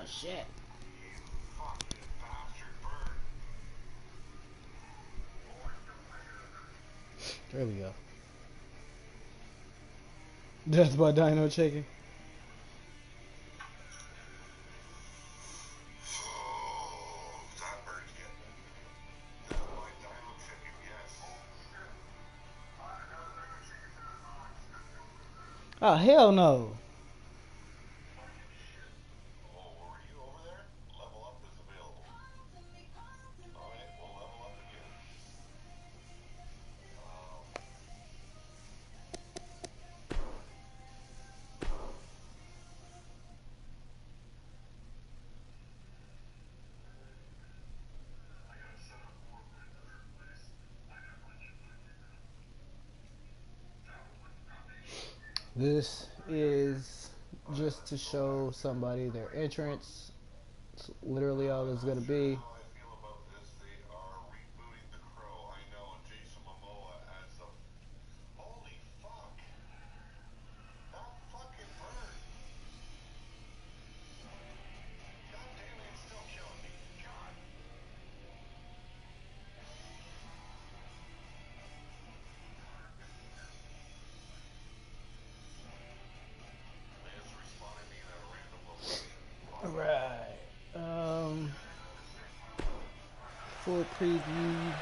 shit. There we go. Death by Dino Chicken. Oh, hell no. This is just to show somebody their entrance. It's literally all it's gonna be. Alright. Full preview.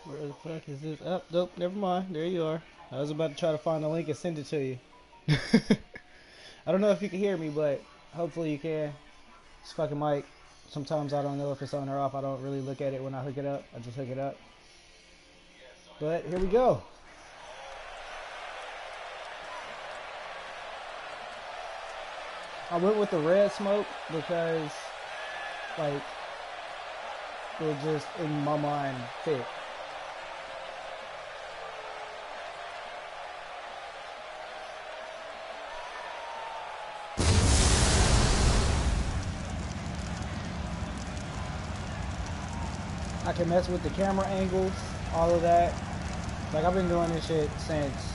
Where the fuck is this? Oh, nope, never mind. There you are. I was about to try to find the link and send it to you. I don't know if you can hear me, but hopefully you can. It's fucking mic. Sometimes I don't know if it's on or off. I don't really look at it when I hook it up. I just hook it up. But here we go. I went with the red smoke because, like, it just, in my mind, fit. I can mess with the camera angles, all of that. Like, I've been doing this shit since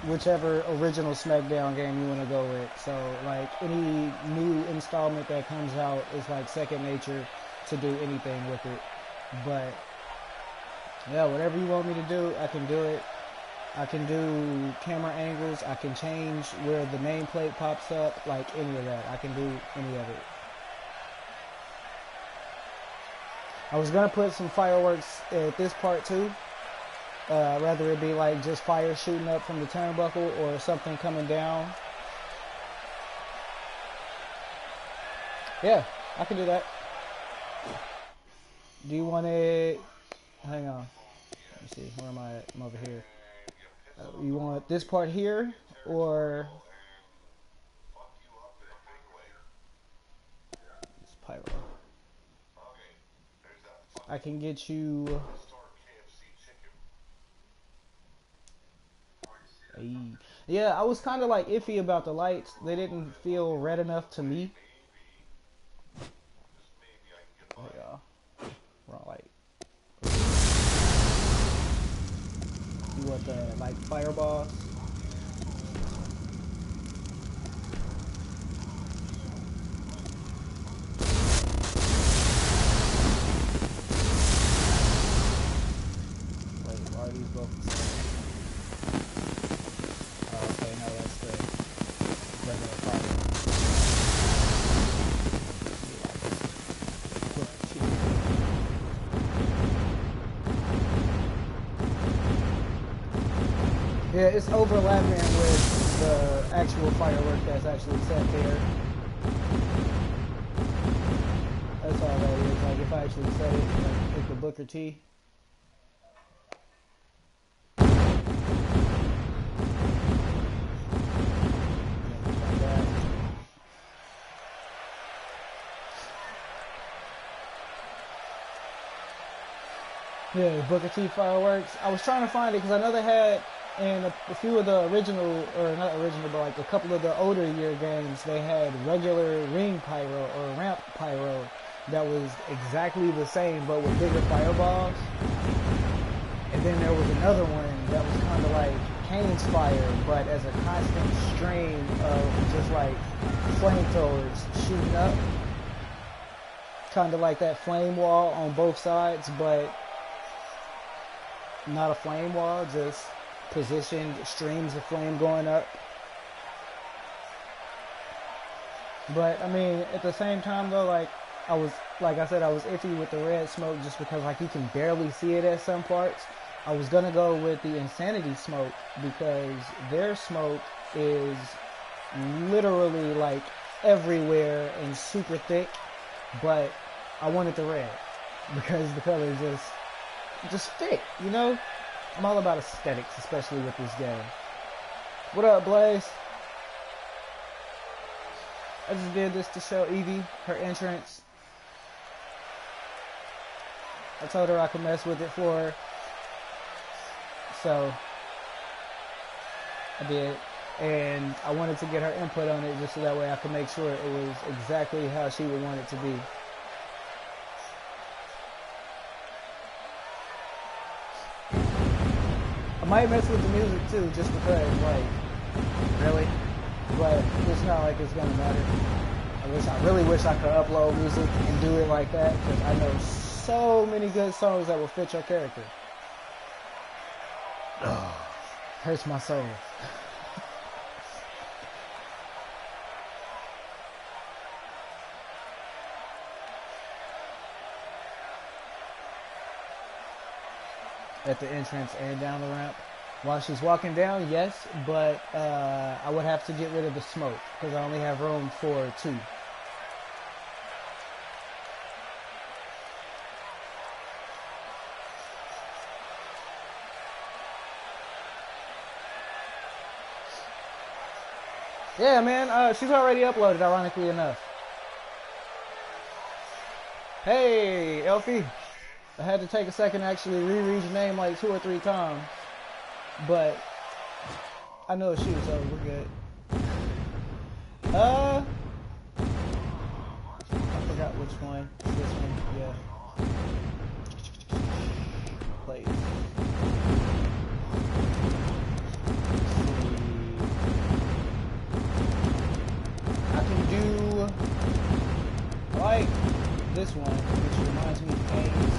whichever original SmackDown game you want to go with. So, like, any new installment that comes out is like second nature to do anything with it. But, yeah, whatever you want me to do, I can do it. I can do camera angles. I can change where the nameplate pops up, like any of that. I can do any of it. I was going to put some fireworks at this part too. Rather it be like just fire shooting up from the turnbuckle or something coming down. Yeah, I can do that. Do you want it? Hang on. Let me see. Where am I at? I'm over here. You want this part here or this pyro? I can get you. Yeah, I was kind of like iffy about the lights. They didn't feel red enough to me. Oh yeah, wrong light. You want the like fireballs? Wait, are these both the same? Oh, okay, no, that's the regular fire. Yeah, it's overlapping with the actual firework that's actually set there. I actually said it, like, pick the Booker T. Yeah, Booker T fireworks. I was trying to find it because I know they had in a few of the original, or not original, but like a couple of the older year games, they had regular ring pyro or ramp pyro that was exactly the same but with bigger fireballs. And then there was another one that was kind of like Kane's fire, but as a constant stream of just like flamethrowers shooting up. Kind of like that flame wall on both sides, but not a flame wall, just positioned streams of flame going up. But I mean, at the same time though, like I said, I was iffy with the red smoke just because like you can barely see it at some parts. I was gonna go with the Insanity smoke because their smoke is literally like everywhere and super thick, but I wanted the red because the color is just fit, you know? I'm all about aesthetics, especially with this game. What up, Blaze? I just did this to show Evie her entrance. I told her I could mess with it for her. So I did. And I wanted to get her input on it just so that way I could make sure it was exactly how she would want it to be. I might mess with the music too, just because, like, really? But it's not like it's gonna matter. I really wish I could upload music and do it like that, because I know so many good songs that will fit your character. Hurts my soul. At the entrance and down the ramp. While she's walking down, yes, but I would have to get rid of the smoke because I only have room for 2. Yeah, man, she's already uploaded, ironically enough. Hey, Elfie. I had to take a second to actually reread your name like 2 or 3 times. But I know it's you, so we're good. I forgot which one. This one, yeah. Please. I can do like this one, which reminds me of Kane's.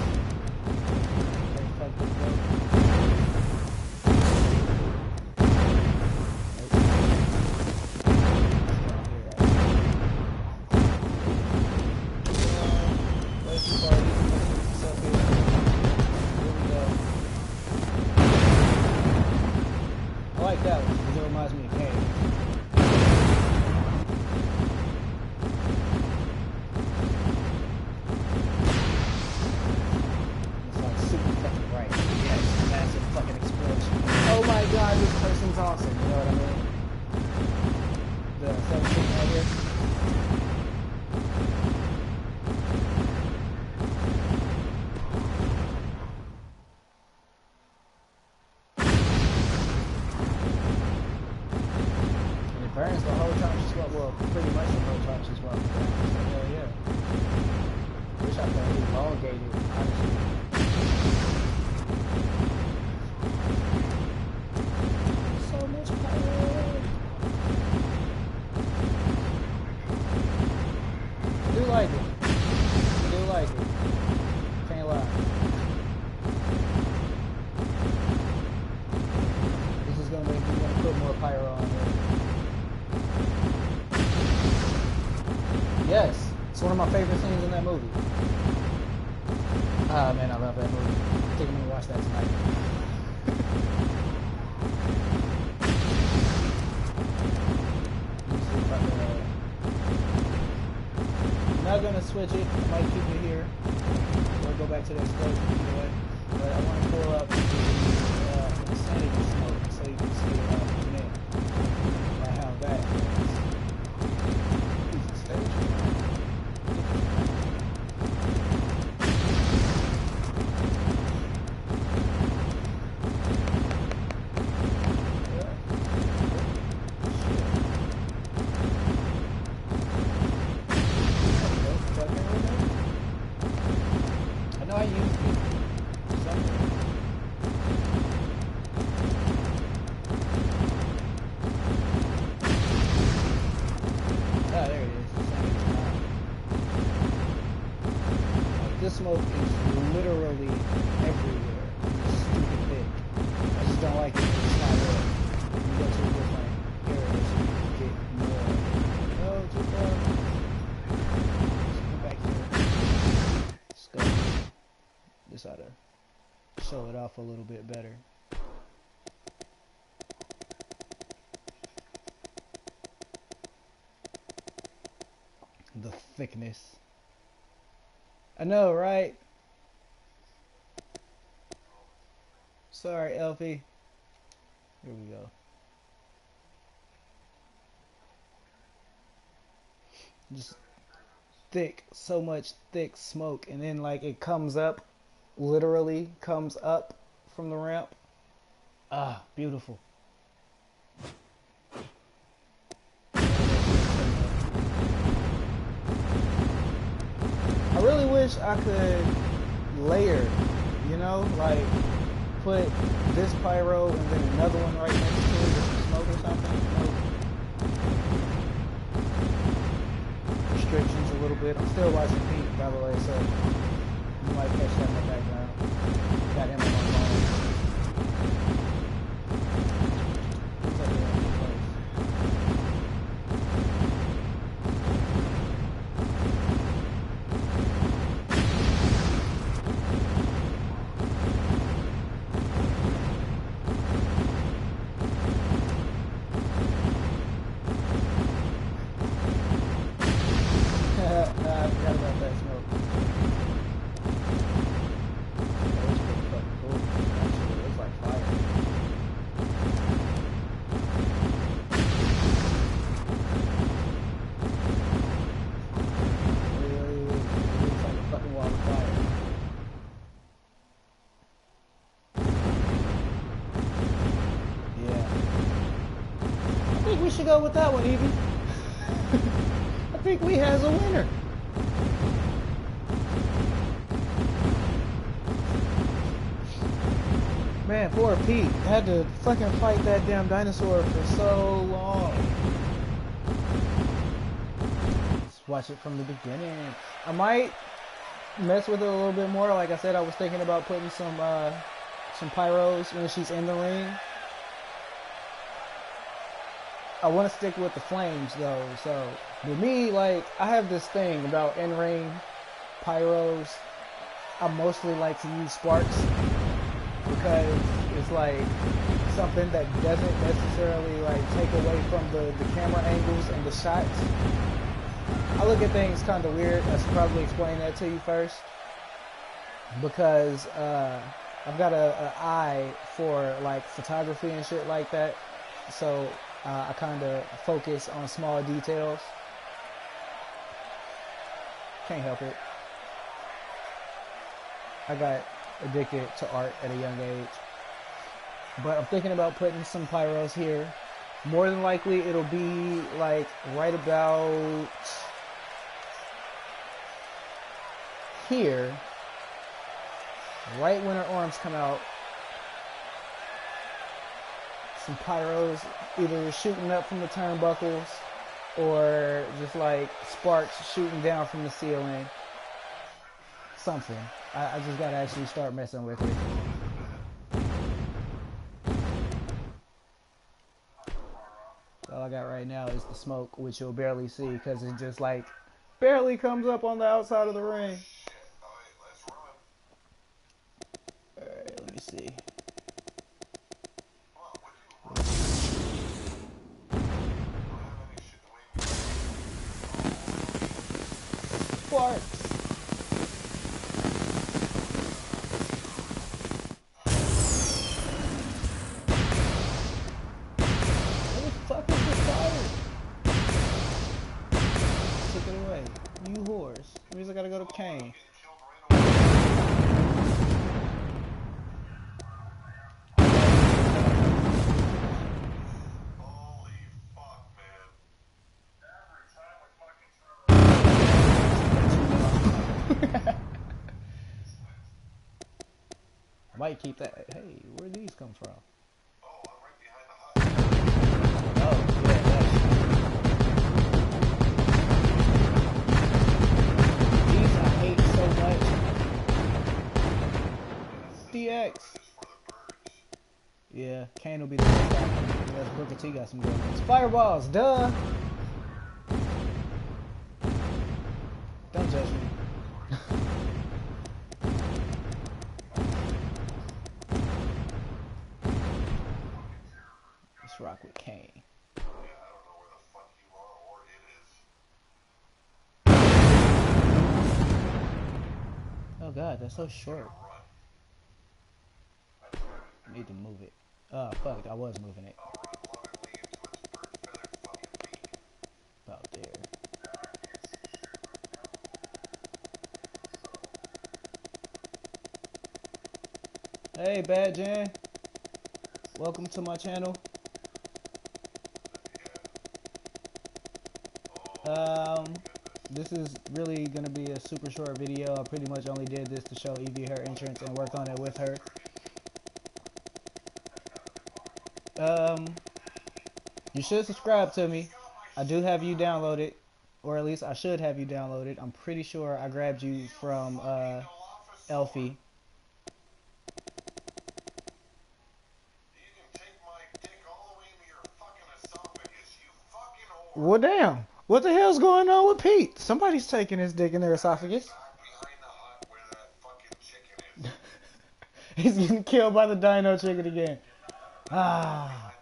Burns the whole time she's well, pretty much the whole time she's walking down. So, hell yeah. Wish I could elongate it, honestly. So much power. I do like it. I do like it. Can't lie. This is gonna make me want to put more pyro on there. Yes, it's one of my favorite scenes in that movie. Ah, man, I love that movie. I think I'm gonna watch that tonight. Let me see if I can, not gonna switch it. I might keep it here or go back to the explosion either way. But I want to pull up the insanity smoke so you can see it from there. Or how that is. Piece of stage. Smoke is literally everywhere. It's stupid big. I just don't like it. It's not real. You go to a different area so you can get more. No, too far. Let's go back here. Let's go. This ought to show it off a little bit better. The thickness. I know, right? Sorry, Elfie. Here we go. Just thick, so much thick smoke, and then like it comes up, literally comes up from the ramp. Ah, beautiful. I really wish I could layer, you know, like put this pyro and then another one right next to it with some smoke or something. Restrictions a little bit. I'm still watching Pete, by the way, so you might catch that in the background. Got him on my phone. Looks like they're gonna get close. I forgot about that smoke. That looks pretty fucking cool. Actually, it looks like fire. It looks like a fucking wall of fire. Yeah. I think we should go with that one, Evie. I think we has a winner. Man, poor Pete had to fucking fight that damn dinosaur for so long. Let's watch it from the beginning. I might mess with it a little bit more. Like I said, I was thinking about putting some pyros when she's in the ring. I want to stick with the flames though, so with me, like, I have this thing about in-ring pyros. I mostly like to use sparks because it's like something that doesn't necessarily like take away from the camera angles and the shots. I look at things kind of weird. I should probably explain that to you first because I've got an eye for like photography and shit like that, so I kind of focus on small details. Can't help it. I got addicted to art at a young age. But I'm thinking about putting some pyros here. More than likely, it'll be like right about here. Right when her arms come out. Some pyros either shooting up from the turnbuckles or just like sparks shooting down from the ceiling. Something. I just gotta actually start messing with it. All I got right now is the smoke, which you'll barely see because it just like barely comes up on the outside of the ring. Alright, let me see. parts. Where the fuck is this fire? Took it away. You whores. That means I gotta go to Kane. I might keep that. Hey, where these come from? Oh, I'm right behind the hut. Oh, yeah, these I hate so much. DX. Yeah, Kane will be the best option. Unless Booker T got some good ones. Fireballs, duh! Don't judge me. Let's rock with Kane. I don't know where the fuck you are or it is. Oh god, that's so short. I need to move it. Oh fuck, I was moving it. About there. Hey Bad Jan. Welcome to my channel. This is really gonna be a super short video. I pretty much only did this to show Evie her entrance and work on it with her. You should subscribe to me. I do have you downloaded, or at least I should have you downloaded. I'm pretty sure I grabbed you from Elfie. Well, damn. What the hell's going on with Pete? Somebody's taking his dick in their esophagus. He's getting killed by the dino chicken again. Ah,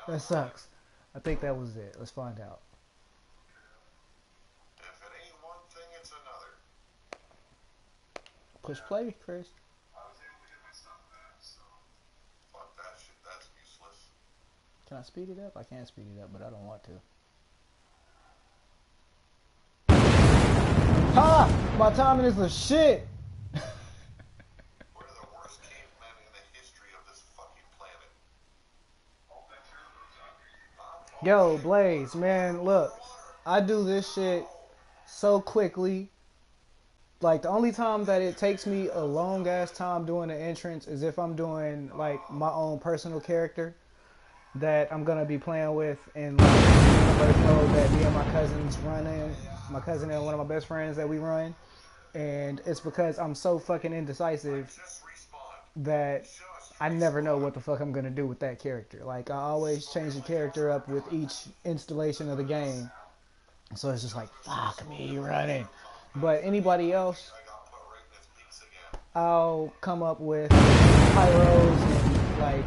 that sucks. I think that was it. Let's find out. If it ain't one thing, it's another. Push play, Chris. I was able to get my stuff back, so fuck that shit. That's useless. Can I speed it up? I can speed it up, but I don't want to. Ha! My timing is the shit! We're the worst cavemen in the history of this fucking planet. Yo, Blaze, man, look. I do this shit so quickly. Like, the only time that it takes me a long ass time doing an entrance is if I'm doing, like, my own personal character that I'm gonna be playing with in, like, universe mode that me and my cousins run in. My cousin and one of my best friends that we run, and it's because I'm so fucking indecisive that I never know what the fuck I'm gonna do with that character. Like, I always change the character up with each installation of the game, so it's just like, fuck me running. But anybody else, I'll come up with pyros and like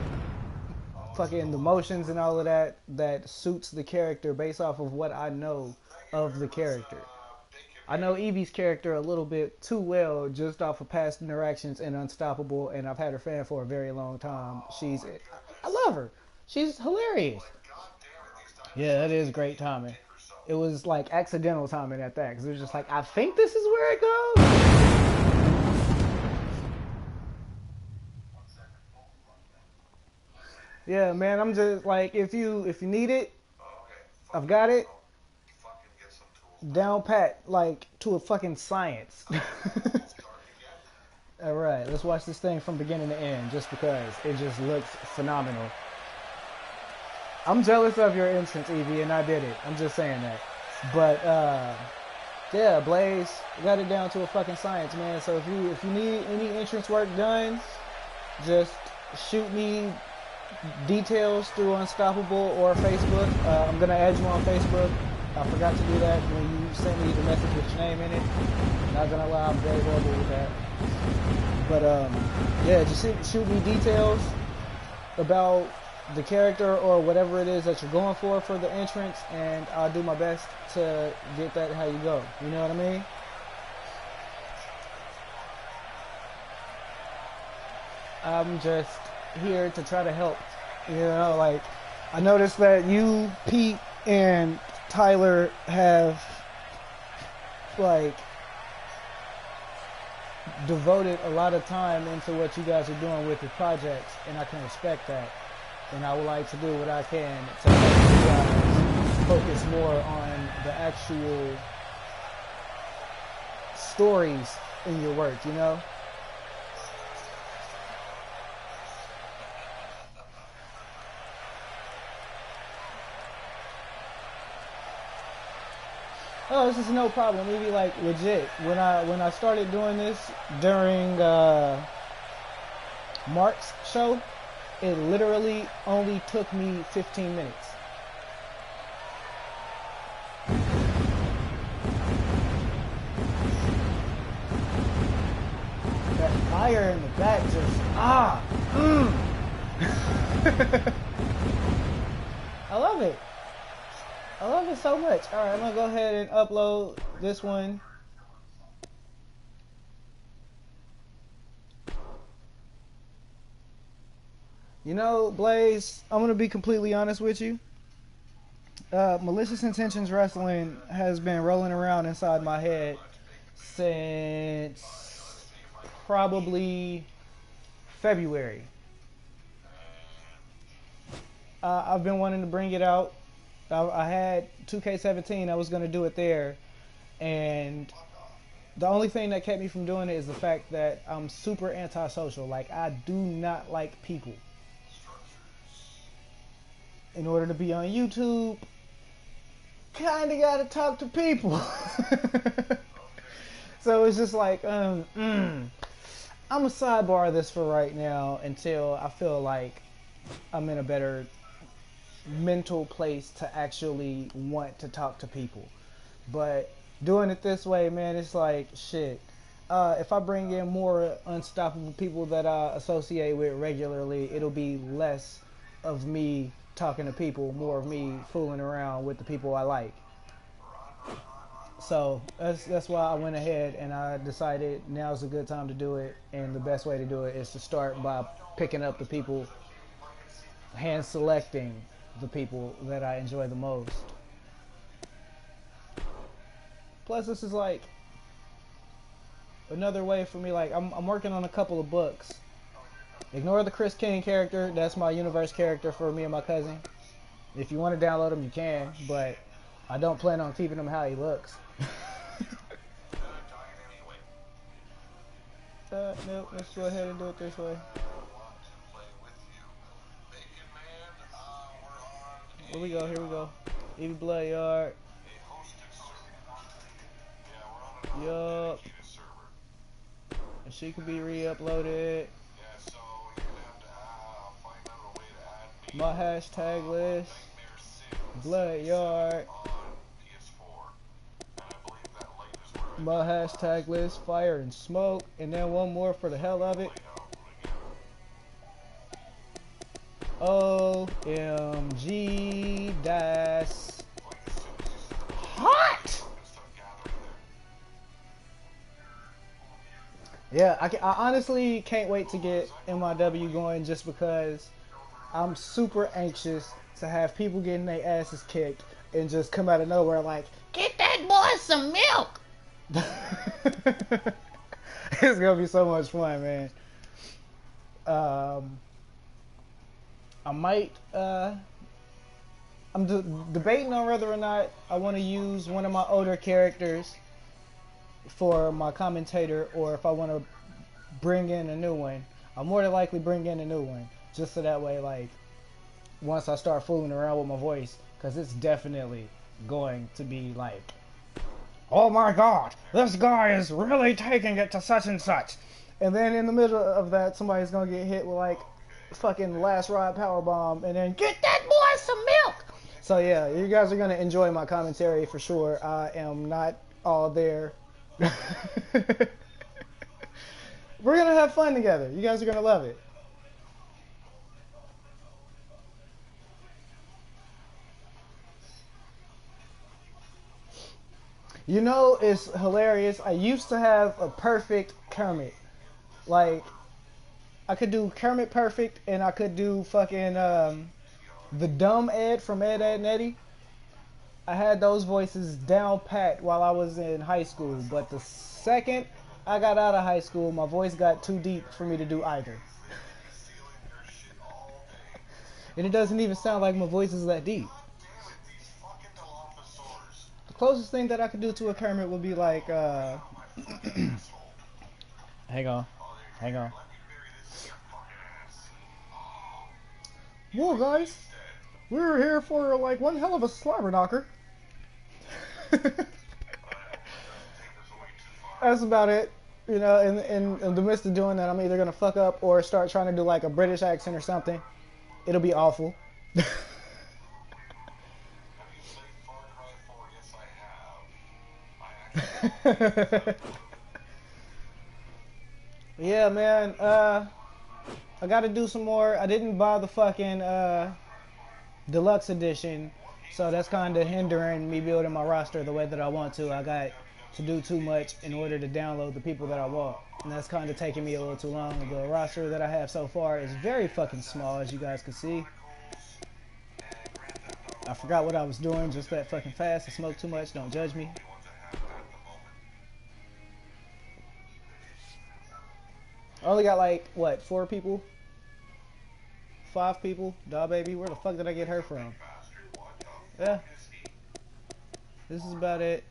fucking the motions and all of that that suits the character based off of what I know of the character. I know Evie's character a little bit too well just off of past interactions in Unstoppable, and I've had her fan for a very long time. I love her. She's hilarious. Yeah, that is great timing. It was like accidental timing at that, because it was just like, I think this is where it goes. Yeah, man, I'm just like, if you need it, I've got it. Down pat, like, to a fucking science. Alright, let's watch this thing from beginning to end, just because it just looks phenomenal. I'm jealous of your entrance, Evie, and I did it. I'm just saying that. But, yeah, Blaze, got it down to a fucking science, man. So if you need any entrance work done, just shoot me details through Unstoppable or Facebook. I'm going to add you on Facebook. I forgot to do that when you sent me the message with your name in it. Not gonna lie, I'm very horrible with that. But yeah, just shoot me details about the character or whatever it is that you're going for the entrance, and I'll do my best to get that how you go. You know what I mean? I'm just here to try to help. You know, like I noticed that you, Pete, and Tyler have like devoted a lot of time into what you guys are doing with your projects, and I can respect that. And I would like to do what I can to help you guys focus more on the actual stories in your work, you know? Oh, this is no problem. Maybe like legit. When I started doing this during Mark's show, it literally only took me 15 minutes. That fire in the back just I love it. I love it so much. All right, I'm gonna go ahead and upload this one. You know, Blaze, I'm gonna be completely honest with you. Malicious Intentions Wrestling has been rolling around inside my head since probably February. I've been wanting to bring it out. I had 2K17. I was going to do it there. And the only thing that kept me from doing it is the fact that I'm super antisocial. Like, I do not like people. In order to be on YouTube, kind of got to talk to people. So it's just like, I'm going to sidebar this for right now until I feel like I'm in a better mental place to actually want to talk to people. But doing it this way, man, it's like shit. If I bring in more unstoppable people that I associate with regularly, it'll be less of me talking to people, more of me fooling around with the people I like. So that's why I went ahead and I decided now's a good time to do it, and the best way to do it is to start by picking up the people, hand selecting the people that I enjoy the most. Plus, this is like another way for me. Like I'm working on a couple of books. Ignore the Chris King character. That's my universe character for me and my cousin. If you want to download him, you can, but I don't plan on keeping him how he looks. Nope, let's go ahead and do it this way. Here we go, here we go. Evie Bloodyard. Yup. And she can be re-uploaded. My hashtag list. Bloodyard. My hashtag list, Fire and Smoke. And then one more for the hell of it. OMG, that's hot! Yeah, I honestly can't wait to get MIW going just because I'm super anxious to have people getting their asses kicked and just come out of nowhere like, get that boy some milk! It's gonna be so much fun, man. I might, I'm debating on whether or not I want to use one of my older characters for my commentator, or if I want to bring in a new one. I'll more than likely bring in a new one, just so that way, like, once I start fooling around with my voice, because it's definitely going to be like, oh my god, this guy is really taking it to such and such. And then in the middle of that, somebody's going to get hit with like fucking last ride powerbomb, and then get that boy some milk. So yeah, you guys are going to enjoy my commentary for sure. I am not all there. We're going to have fun together. You guys are going to love it. You know, it's hilarious. I used to have a perfect Kermit. Like, I could do Kermit Perfect, and I could do fucking the dumb Ed from Ed, Ed and Eddie. I had those voices down pat while I was in high school, but the second I got out of high school, my voice got too deep for me to do either. And it doesn't even sound like my voice is that deep. The closest thing that I could do to a Kermit would be like, hang on, hang on. Whoa, guys, we were here for like one hell of a slobber knocker. That's about it. You know, in the midst of doing that, I'm either gonna fuck up or start trying to do like a British accent or something. It'll be awful. Yeah, man. I gotta do some more. I didn't buy the fucking deluxe edition, so that's kind of hindering me building my roster the way that I want to. I got to do too much in order to download the people that I want, and that's kind of taking me a little too long. The roster that I have so far is very fucking small, as you guys can see. I forgot what I was doing just that fucking fast. I smoked too much. Don't judge me. I only got like, what, 4 people? 5 people? Dog baby, where the fuck did I get her from? Yeah. This is about it.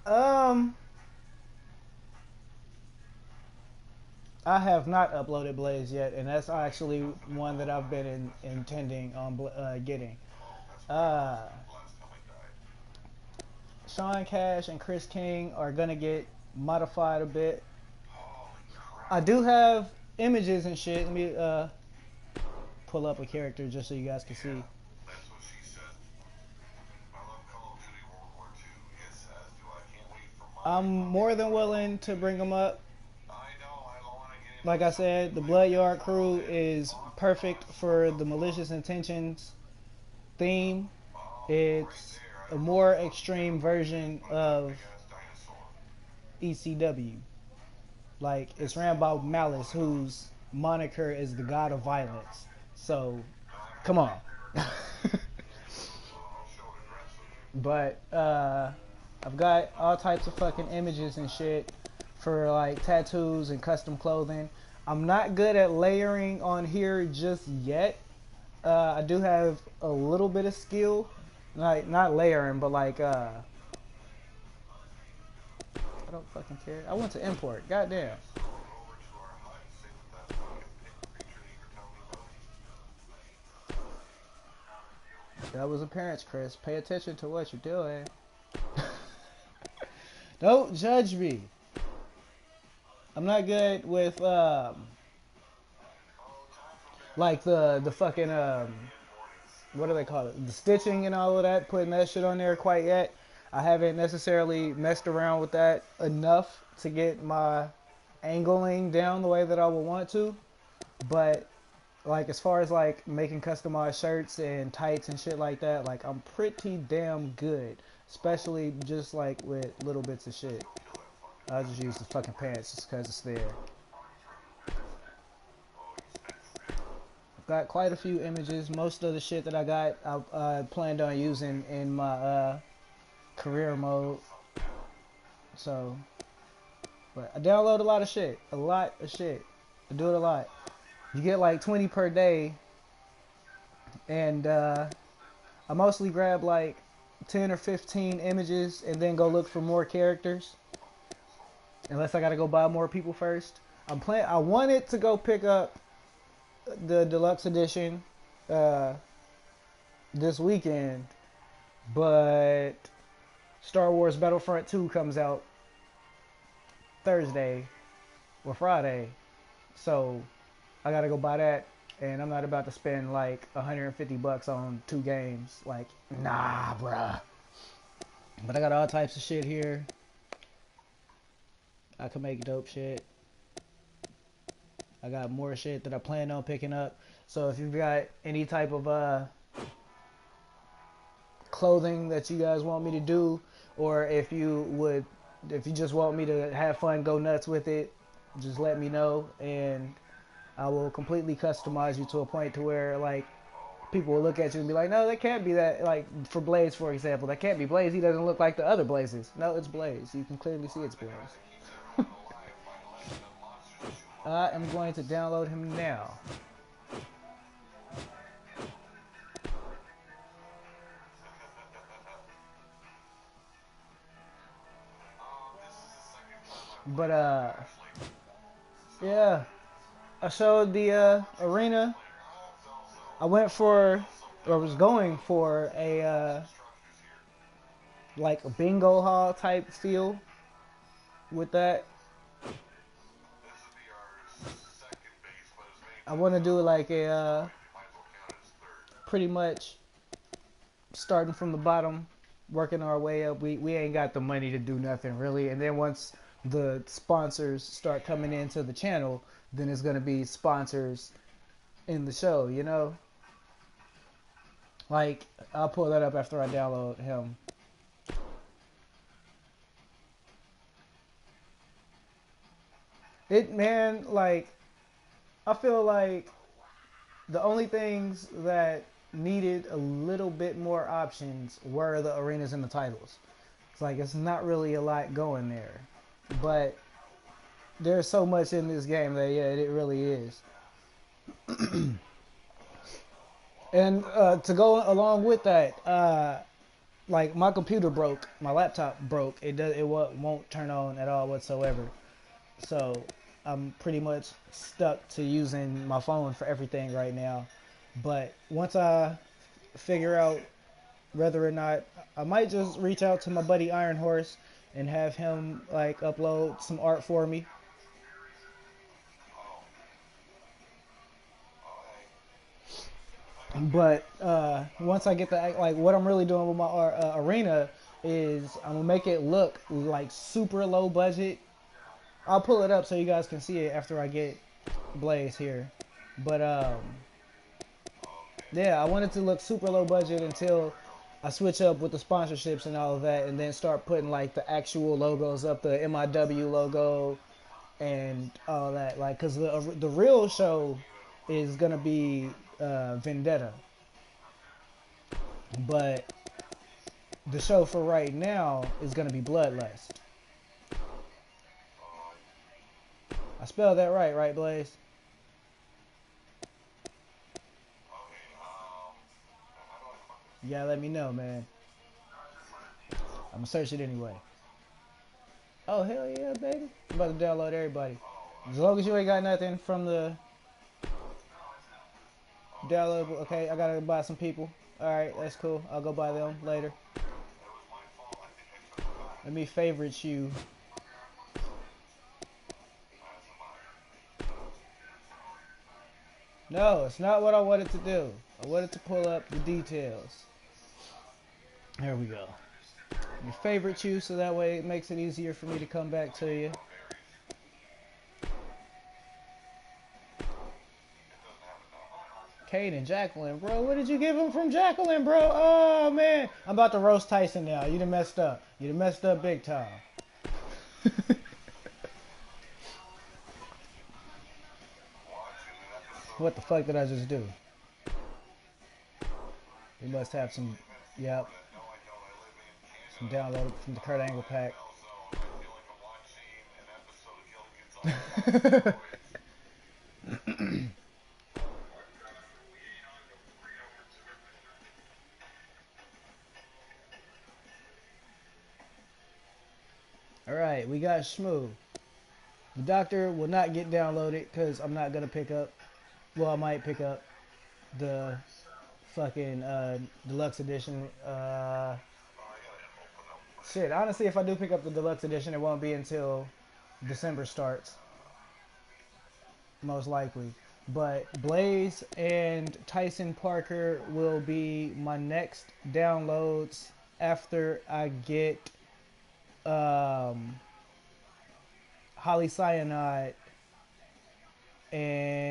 I have not uploaded Blaze yet, and that's actually one that I've been intending on getting. Sean Cash and Chris King are gonna get modified a bit. I do have images and shit. Let me pull up a character just so you guys can see. I'm more than willing to bring them up. Like I said, the Blood Yard crew is perfect for the Malicious Intentions theme. It's a more extreme version of ECW. Like, it's ran by Malice, whose moniker is the God of Violence. So, come on. But I've got all types of fucking images and shit for like tattoos and custom clothing. I'm not good at layering on here just yet. I do have a little bit of skill, like not layering, but like I don't fucking care. I want to import. Goddamn. That was appearance, Chris. Pay attention to what you're doing. Don't judge me. I'm not good with like the fucking what do they call it? The stitching and all of that, putting that shit on there quite yet. I haven't necessarily messed around with that enough to get my angling down the way that I would want to. But like as far as like making customized shirts and tights and shit like that, like I'm pretty damn good. Especially just like with little bits of shit. I'll just use the fucking pants just because it's there. I've got quite a few images. Most of the shit that I got, I planned on using in my career mode. So, but I download a lot of shit. A lot of shit. I do it a lot. You get like 20 per day. And I mostly grab like 10 or 15 images and then go look for more characters. Unless I gotta go buy more people first. I wanted to go pick up the deluxe edition this weekend, but Star Wars Battlefront 2 comes out Thursday or Friday, so I gotta go buy that, and I'm not about to spend like $150 on 2 games. Like, nah, bruh. But I got all types of shit here. I can make dope shit. I got more shit that I plan on picking up. So if you've got any type of clothing that you guys want me to do, or if you would if you just want me to have fun, go nuts with it, just let me know, and I will completely customize you to a point to where like people will look at you and be like, no, that can't be that. Like for Blaze, for example, that can't be Blaze. He doesn't look like the other Blazes. No, it's Blaze. You can clearly see it's Blaze. I am going to download him now. But yeah, I showed the arena. I went for, or was going for a like a bingo hall type feel with that. I want to do like a pretty much starting from the bottom, working our way up. We ain't got the money to do nothing really, and then once the sponsors start coming into the channel, then it's gonna be sponsors in the show, you know. Like I'll pull that up after I download him. It man, like I feel like the only things that needed a little bit more options were the arenas and the titles. It's like it's not really a lot going there, but there's so much in this game that yeah, it really is. And to go along with that, like my computer broke, my laptop broke. It won't turn on at all whatsoever. So I'm pretty much stuck to using my phone for everything right now. But once I figure out whether or not, I might just reach out to my buddy Iron Horse and have him like upload some art for me. But once I get the like, what I'm really doing with my arena is I'm gonna make it look like super low budget. I'll pull it up so you guys can see it after I get Blaze here. But yeah, I want it to look super low budget until I switch up with the sponsorships and all of that, and then start putting like the actual logos up, the MIW logo and all that. Like, cause the real show is gonna be Vendetta, but the show for right now is gonna be Bloodlust. I spelled that right, Blaze? You gotta let me know, man. I'm gonna search it anyway. Oh, hell yeah, baby. I'm about to download everybody. As long as you ain't got nothing from the downloadable. Okay, I gotta buy some people. Alright, that's cool. I'll go buy them later. Let me favorite you. No, it's not what I wanted to do. I wanted to pull up the details. There we go. Let me favorite you so that way it makes it easier for me to come back to you. Kate and Jacqueline, bro. What did you give him from Jacqueline, bro? Oh, man. I'm about to roast Tyson now. You done messed up. You done messed up big time. What the fuck did I just do? We must have some, yep, some download from the Kurt Angle pack. Alright, we got Shmoo. The Doctor will not get downloaded because I'm not going to pick up, well, I might pick up the fucking deluxe edition. Shit, honestly, if I do pick up the deluxe edition, it won't be until December starts. Most likely. But Blaze and Tyson Parker will be my next downloads after I get Holly Cyanide and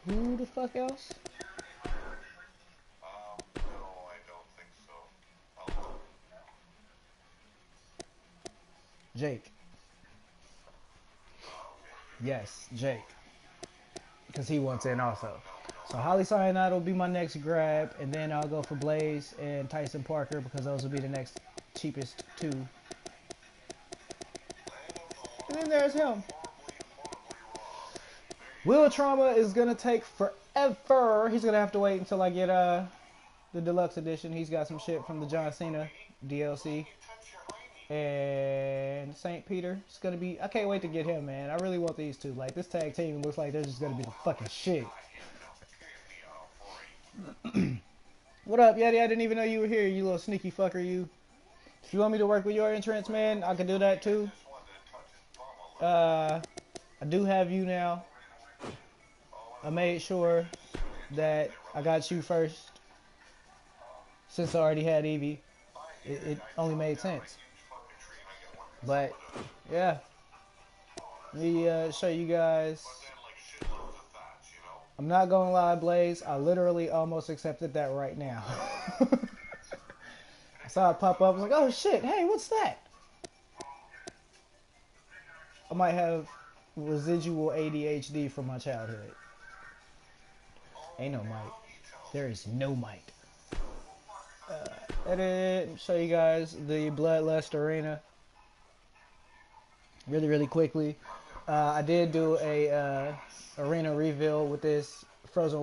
who the fuck else? Jake. Yes, Jake. Because he wants in also. So Holly Cyanide will be my next grab, and then I'll go for Blaze and Tyson Parker because those will be the next cheapest two. And then there's him. Will Trauma is gonna take forever. He's gonna have to wait until I get the deluxe edition. He's got some shit from the John Cena DLC. And St. Peter, it's gonna be. I can't wait to get him, man. I really want these two. Like, this tag team looks like they're just gonna be the fucking shit. What up, Yeti? I didn't even know you were here, you little sneaky fucker, you. If you want me to work with your entrance, man, I can do that too. I do have you now. I made sure that I got you first. Since I already had Evie, it only made sense. But, yeah. Let me show you guys. I'm not gonna lie, Blaze. I literally almost accepted that right now. I saw it pop up. I was like, oh shit, hey, what's that? I might have residual ADHD from my childhood. Ain't no might. There is no might. Edit. Show you guys the Bloodlust Arena. Really quickly. I did do a arena reveal with this Frozen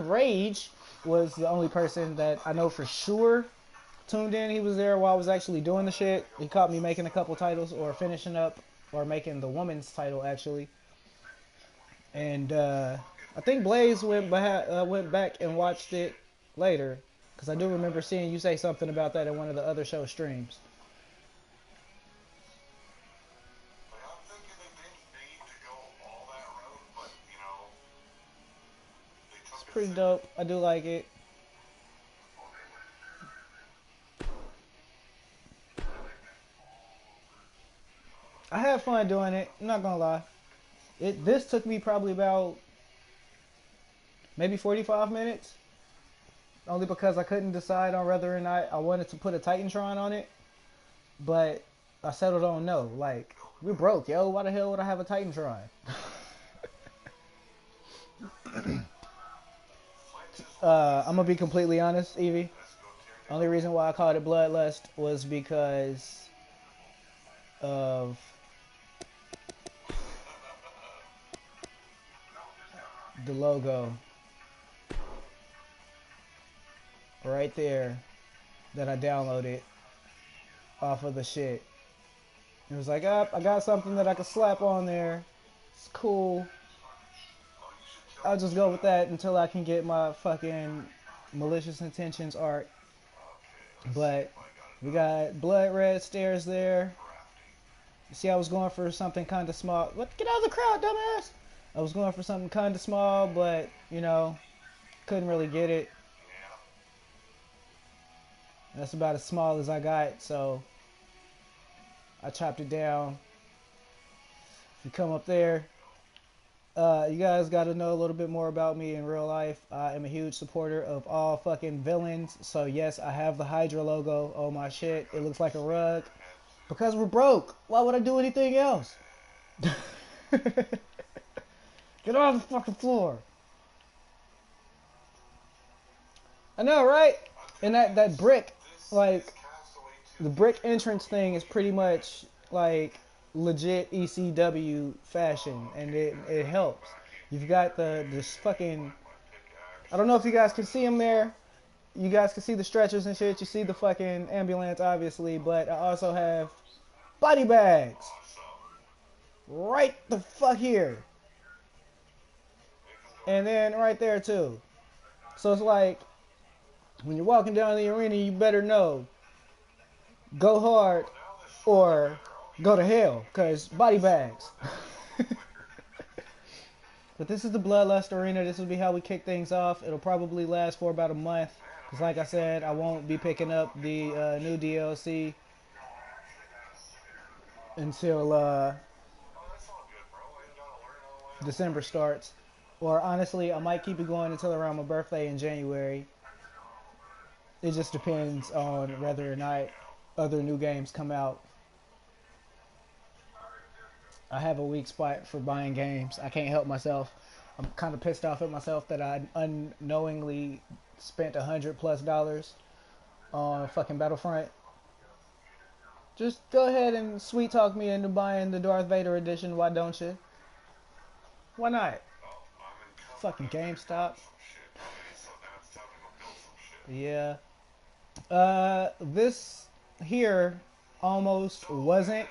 Rage was the only person that I know for sure tuned in. He was there while I was actually doing the shit. He caught me making a couple titles or finishing up or making the woman's title actually. And I think Blaze went back and watched it later because I do remember seeing you say something about that in one of the other show streams. Pretty dope. I do like it. I had fun doing it. I'm not gonna lie. This took me probably about maybe 45 minutes. Only because I couldn't decide on whether or not I wanted to put a Titantron on it. But I settled on no. Like, we're broke, yo. Why the hell would I have a Titantron? I'm gonna be completely honest, Evie. Only reason why I called it Bloodlust was because of the logo right there that I downloaded off of the shit. It was like, I got something that I could slap on there. It's cool. I'll just go with that until I can get my fucking Malicious Intentions art. But we got blood red stairs there. You see, I was going for something kind of small. What? Get out of the crowd, dumbass! I was going for something kind of small, but, you know, couldn't really get it. That's about as small as I got, so I chopped it down. If you come up there, you guys got to know a little bit more about me in real life. I am a huge supporter of all fucking villains. So yes, I have the Hydra logo on my shit. It looks like a rug. Because we're broke. Why would I do anything else? Get off the fucking floor. I know, right? And that brick, like, the brick entrance thing is pretty much like legit ECW fashion, and it helps. You've got this fucking, I don't know if you guys can see them there. You guys can see the stretchers and shit. You see the fucking ambulance, obviously, but I also have body bags right the fuck here, and then right there too. So it's like when you're walking down the arena, you better know, go hard or go to hell, because body bags. But this is the Bloodlust Arena. This will be how we kick things off. It'll probably last for about a month, because like I said, I won't be picking up the new DLC until December starts. Or honestly, I might keep it going until around my birthday in January. It just depends on whether or not other new games come out, I have a weak spot for buying games. I can't help myself. I'm kind of pissed off at myself that I unknowingly spent $100+ on fucking Battlefront. Just go ahead and sweet talk me into buying the Darth Vader edition. Why don't you? Why not? Fucking GameStop. Yeah. This here almost wasn't.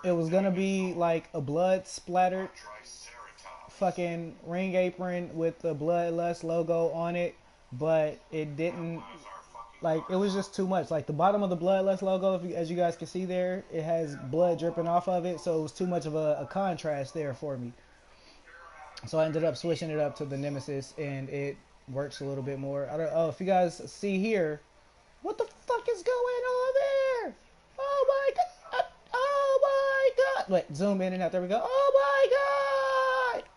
It was gonna be like a blood splattered fucking ring apron with the Bloodlust logo on it, but it didn't. Like, it was just too much. Like, the bottom of the Bloodlust logo, as you guys can see there, it has blood dripping off of it, so it was too much of a contrast there for me. So I ended up switching it up to the Nemesis, and it works a little bit more. I don't know if you guys see here. What the fuck is going on there? Oh my god! Oh my god! Wait, zoom in and out. There we go. Oh my god!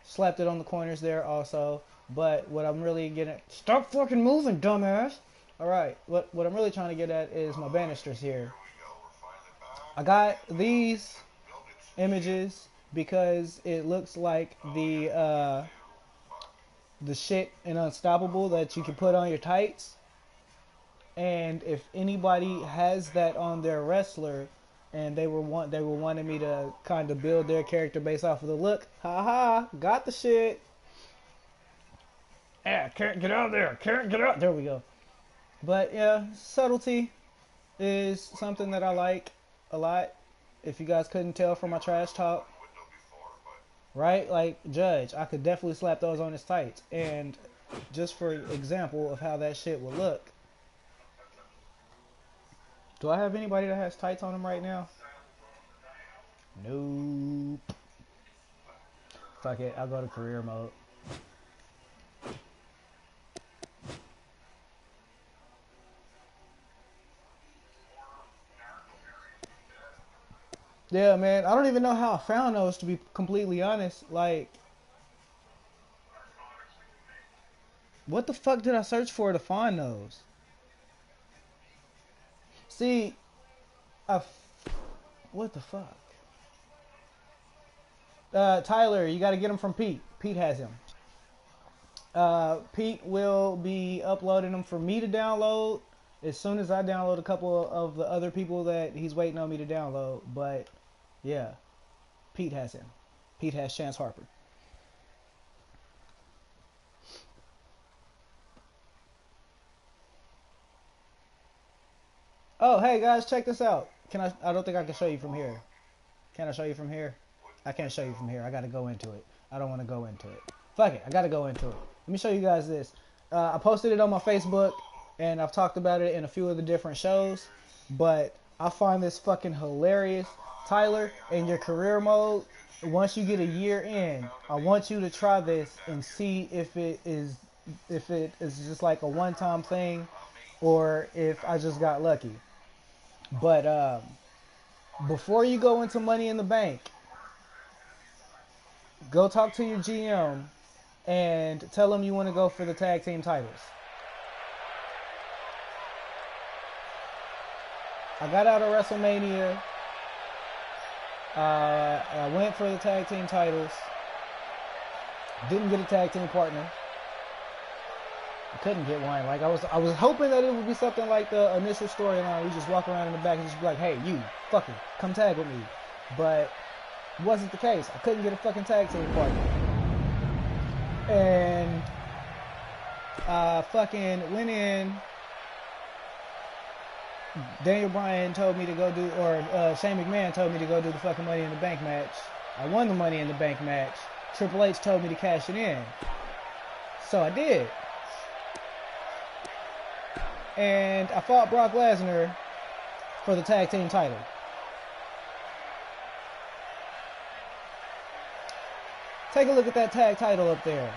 Slapped it on the corners there also. But what I'm really getting at... Stop fucking moving, dumbass! Alright, what I'm really trying to get at is my banisters here. I got these images because it looks like the shit in Unstoppable that you can put on your tights. And if anybody has that on their wrestler and they were wanting me to kind of build their character based off of the look, haha, got the shit. Yeah, can't get out there. Can't get out. There we go. But yeah, subtlety is something that I like a lot. If you guys couldn't tell from my trash talk, right? Like, Judge, I could definitely slap those on his tights. And just for example of how that shit would look. Do I have anybody that has tights on them right now? Nope. Fuck it, I'll go to career mode. Yeah, man, I don't even know how I found those, to be completely honest. Like, what the fuck did I search for to find those? See, what the fuck? Tyler, you gotta get them from Pete. Pete has him. Pete will be uploading them for me to download as soon as I download a couple of the other people that he's waiting on me to download. But yeah, Pete has him. Pete has Chance Harper. Oh, hey guys, check this out. I don't think I can show you from here. Can I show you from here? I can't show you from here. I gotta go into it. I don't want to go into it. Fuck it, I gotta go into it. Let me show you guys this. I posted it on my Facebook, and I've talked about it in a few of the different shows, but I find this fucking hilarious. Tyler, in your career mode, once you get a year in, I want you to try this and see if it is just like a one-time thing, or if I just got lucky. But before you go into Money in the Bank, go talk to your GM and tell them you want to go for the tag team titles. I got out of WrestleMania. I went for the tag team titles. Didn't get a tag team partner. I couldn't get one. Like, I was hoping that it would be something like the initial storyline. We just walk around in the back and just be like, hey, you, fucking, come tag with me. But it wasn't the case. I couldn't get a fucking tag team partner. And I fucking went in. Daniel Bryan told me to go do, or Shane McMahon told me to go do the fucking Money in the Bank match. I won the Money in the Bank match. Triple H told me to cash it in. So I did. And I fought Brock Lesnar for the tag team title. Take a look at that tag title up there.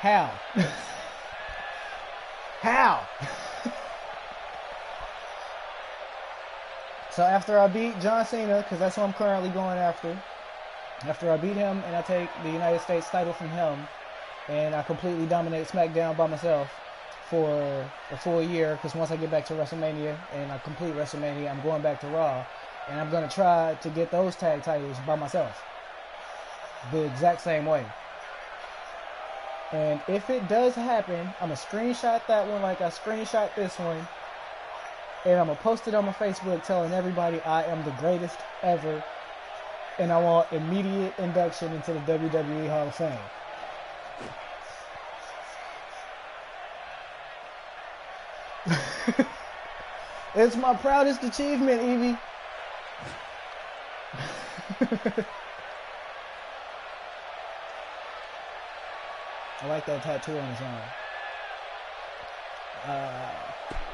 How? How? So after I beat John Cena, because that's who I'm currently going after, After I beat him and I take the United States title from him, and I completely dominate SmackDown by myself for a full year, because once I get back to WrestleMania and I complete WrestleMania, I'm going back to Raw, and I'm going to try to get those tag titles by myself the exact same way. And if it does happen, I'm going to screenshot that one like I screenshot this one, and I'm going to post it on my Facebook telling everybody I am the greatest ever, and I want immediate induction into the WWE Hall of Fame. It's my proudest achievement, Evie. I like that tattoo on his arm.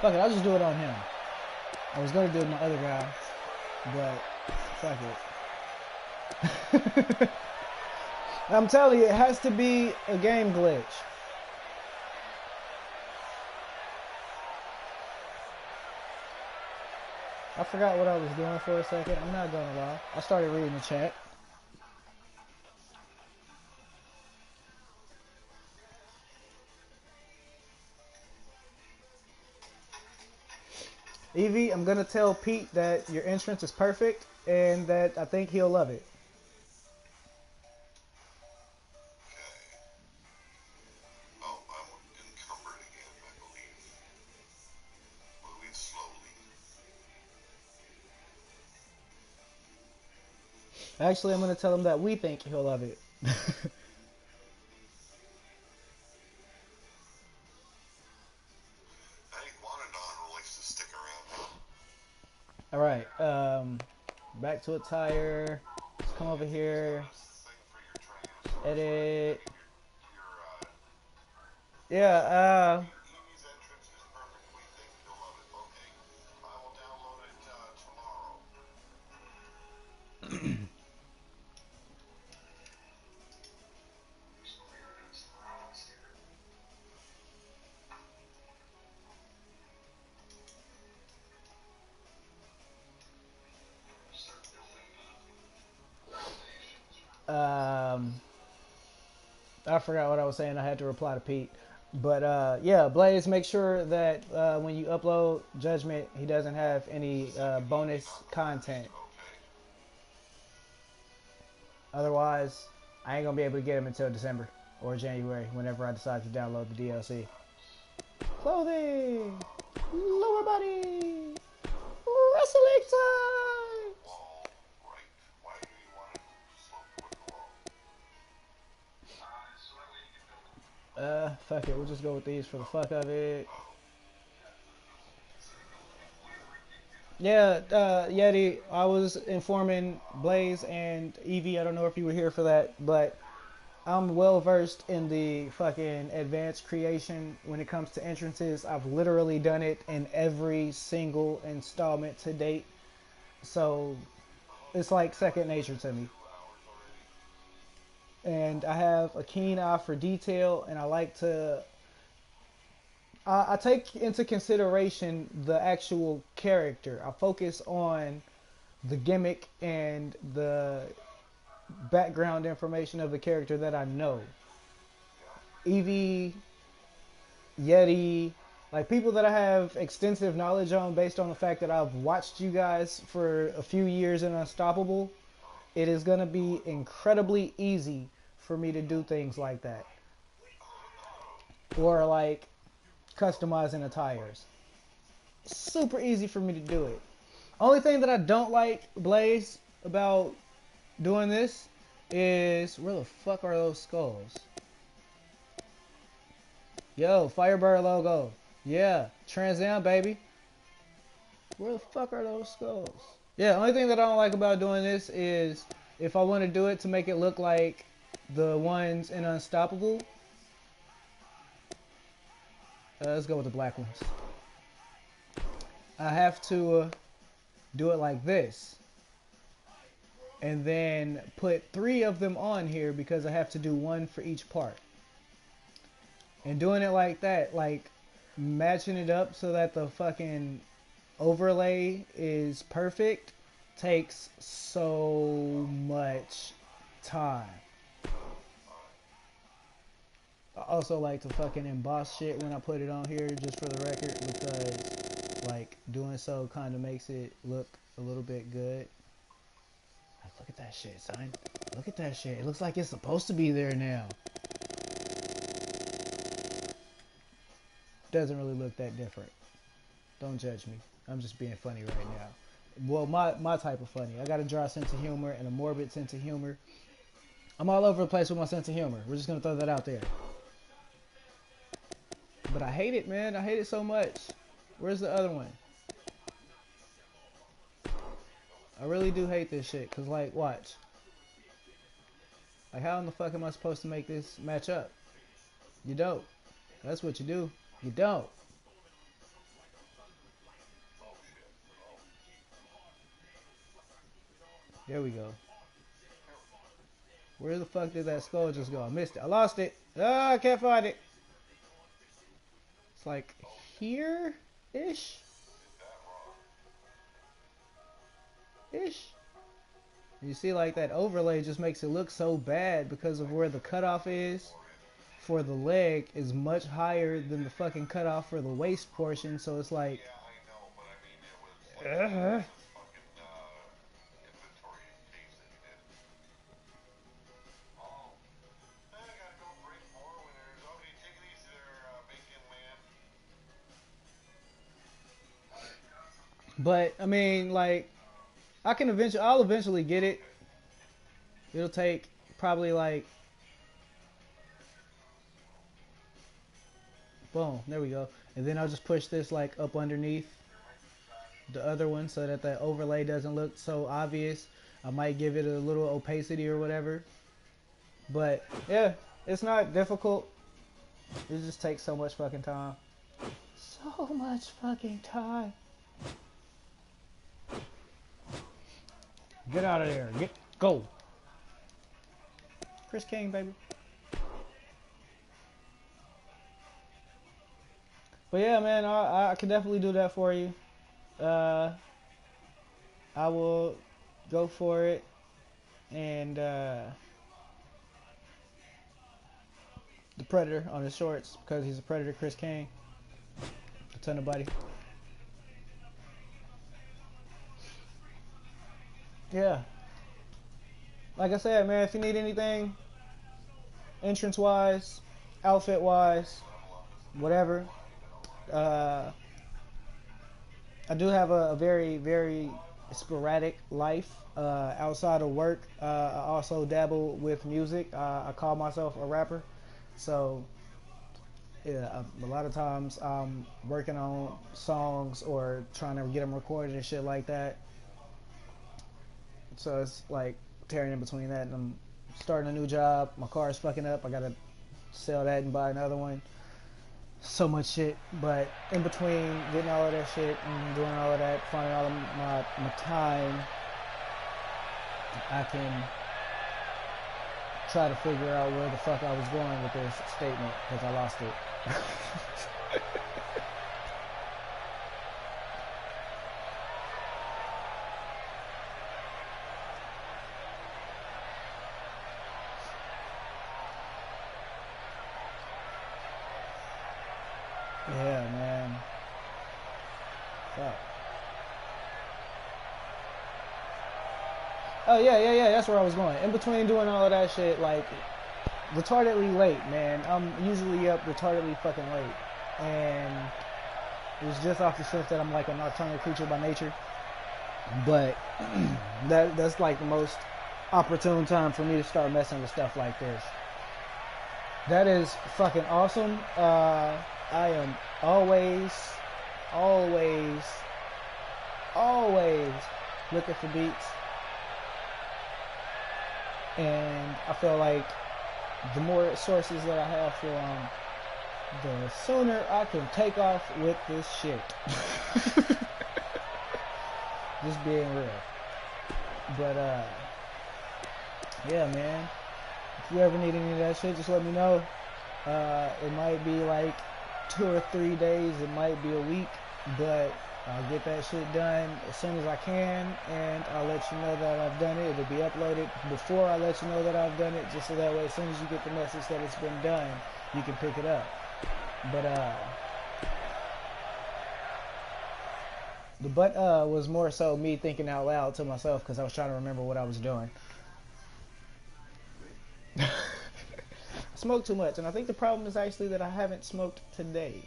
Fuck it, I'll just do it on him. I was going to do it on my other guy, but fuck it. I'm telling you, it has to be a game glitch. I forgot what I was doing for a second. I'm not gonna lie. I started reading the chat. Evie, I'm gonna tell Pete that your entrance is perfect and that I think he'll love it. Actually, I'm going to tell him that we think he'll love it. Alright, back to attire. Let's come over here. Edit. Yeah, I forgot what I was saying. I had to reply to Pete. But yeah, Blaze, make sure that when you upload Judgment, he doesn't have any bonus content. Otherwise, I ain't going to be able to get him until December or January, whenever I decide to download the DLC. Clothing! Lower body! Wrestling time! Fuck it, we'll just go with these for the fuck of it. Yeah, Yeti, I was informing Blaze and Evie, I don't know if you were here for that, but I'm well versed in the fucking advanced creation when it comes to entrances. I've literally done it in every single installment to date. So it's like second nature to me. And I have a keen eye for detail, and I like to I take into consideration the actual character. I focus on the gimmick and the background information of the character that I know. Evie, Yeti, like people that I have extensive knowledge on based on the fact that I've watched you guys for a few years in Unstoppable, it is going to be incredibly easy for me to do things like that. Or like customizing attires. Super easy for me to do it. Only thing that I don't like, Blaze, about doing this is, where the fuck are those skulls? Yo, Firebird logo. Yeah, Trans Am, baby. Where the fuck are those skulls? Yeah, only thing that I don't like about doing this is if I want to do it to make it look like the ones in Unstoppable. Let's go with the black ones. I have to do it like this. And then put 3 of them on here because I have to do 1 for each part. And doing it like that, like matching it up so that the fucking overlay is perfect, takes so much time. I also like to fucking emboss shit when I put it on here, just for the record, because like doing so kind of makes it look a little bit good. Like, look at that shit, son. Look at that shit. It looks like it's supposed to be there now. Doesn't really look that different. Don't judge me. I'm just being funny right now. Well, my type of funny. I got a dry sense of humor and a morbid sense of humor. I'm all over the place with my sense of humor. We're just gonna throw that out there. But I hate it, man. I hate it so much. Where's the other one? I really do hate this shit. Cause like, watch. Like, how in the fuck am I supposed to make this match up? You don't. That's what you do. You don't. There we go. Where the fuck did that skull just go? I missed it. I lost it. Ah, I can't find it. It's like here-ish. You see, like, that overlay just makes it look so bad because of where the cutoff is for the leg is much higher than the fucking cutoff for the waist portion. So it's like, but I mean, like, I'll eventually get it. It'll take probably like, boom, there we go. And then I'll just push this like up underneath the other one so that the overlay doesn't look so obvious. I might give it a little opacity or whatever. But yeah, it's not difficult. It just takes so much fucking time. So much fucking time. Get out of there. Go. Chris King, baby. But yeah, man, I can definitely do that for you. I will go for it. And the Predator on his shorts, because he's a Predator, Chris King. A ton of buddy. Yeah. Like I said, man, if you need anything, entrance-wise, outfit-wise, whatever, I do have a very, very sporadic life outside of work. I also dabble with music. I call myself a rapper. So, yeah, a lot of times I'm working on songs or trying to get them recorded and shit like that. So it's like tearing in between that, and I'm starting a new job. My car is fucking up. I gotta sell that and buy another one. So much shit. But in between getting all of that shit and doing all of that, finding all of my time, I can try to figure out where the fuck I was going with this statement, because I lost it. Yeah, man. Fuck. Oh, yeah. That's where I was going. In between doing all of that shit, like, retardedly late, man. I'm usually up retardedly fucking late. And it was just off the shift that I'm like a nocturnal creature by nature. But that's like the most opportune time for me to start messing with stuff like this. That is fucking awesome. I am always looking for beats. And I feel like the more sources that I have from, the sooner I can take off with this shit. Just being real. But, yeah, man. If you ever need any of that shit, just let me know. It might be like 2 or 3 days. It might be a week. But I'll get that shit done as soon as I can, and I'll let you know that I've done it. It'll be uploaded before I let you know that I've done it, just so that way as soon as you get the message that it's been done, you can pick it up. But the was more so me thinking out loud to myself because I was trying to remember what I was doing. I smoked too much, and I think the problem is actually that I haven't smoked today.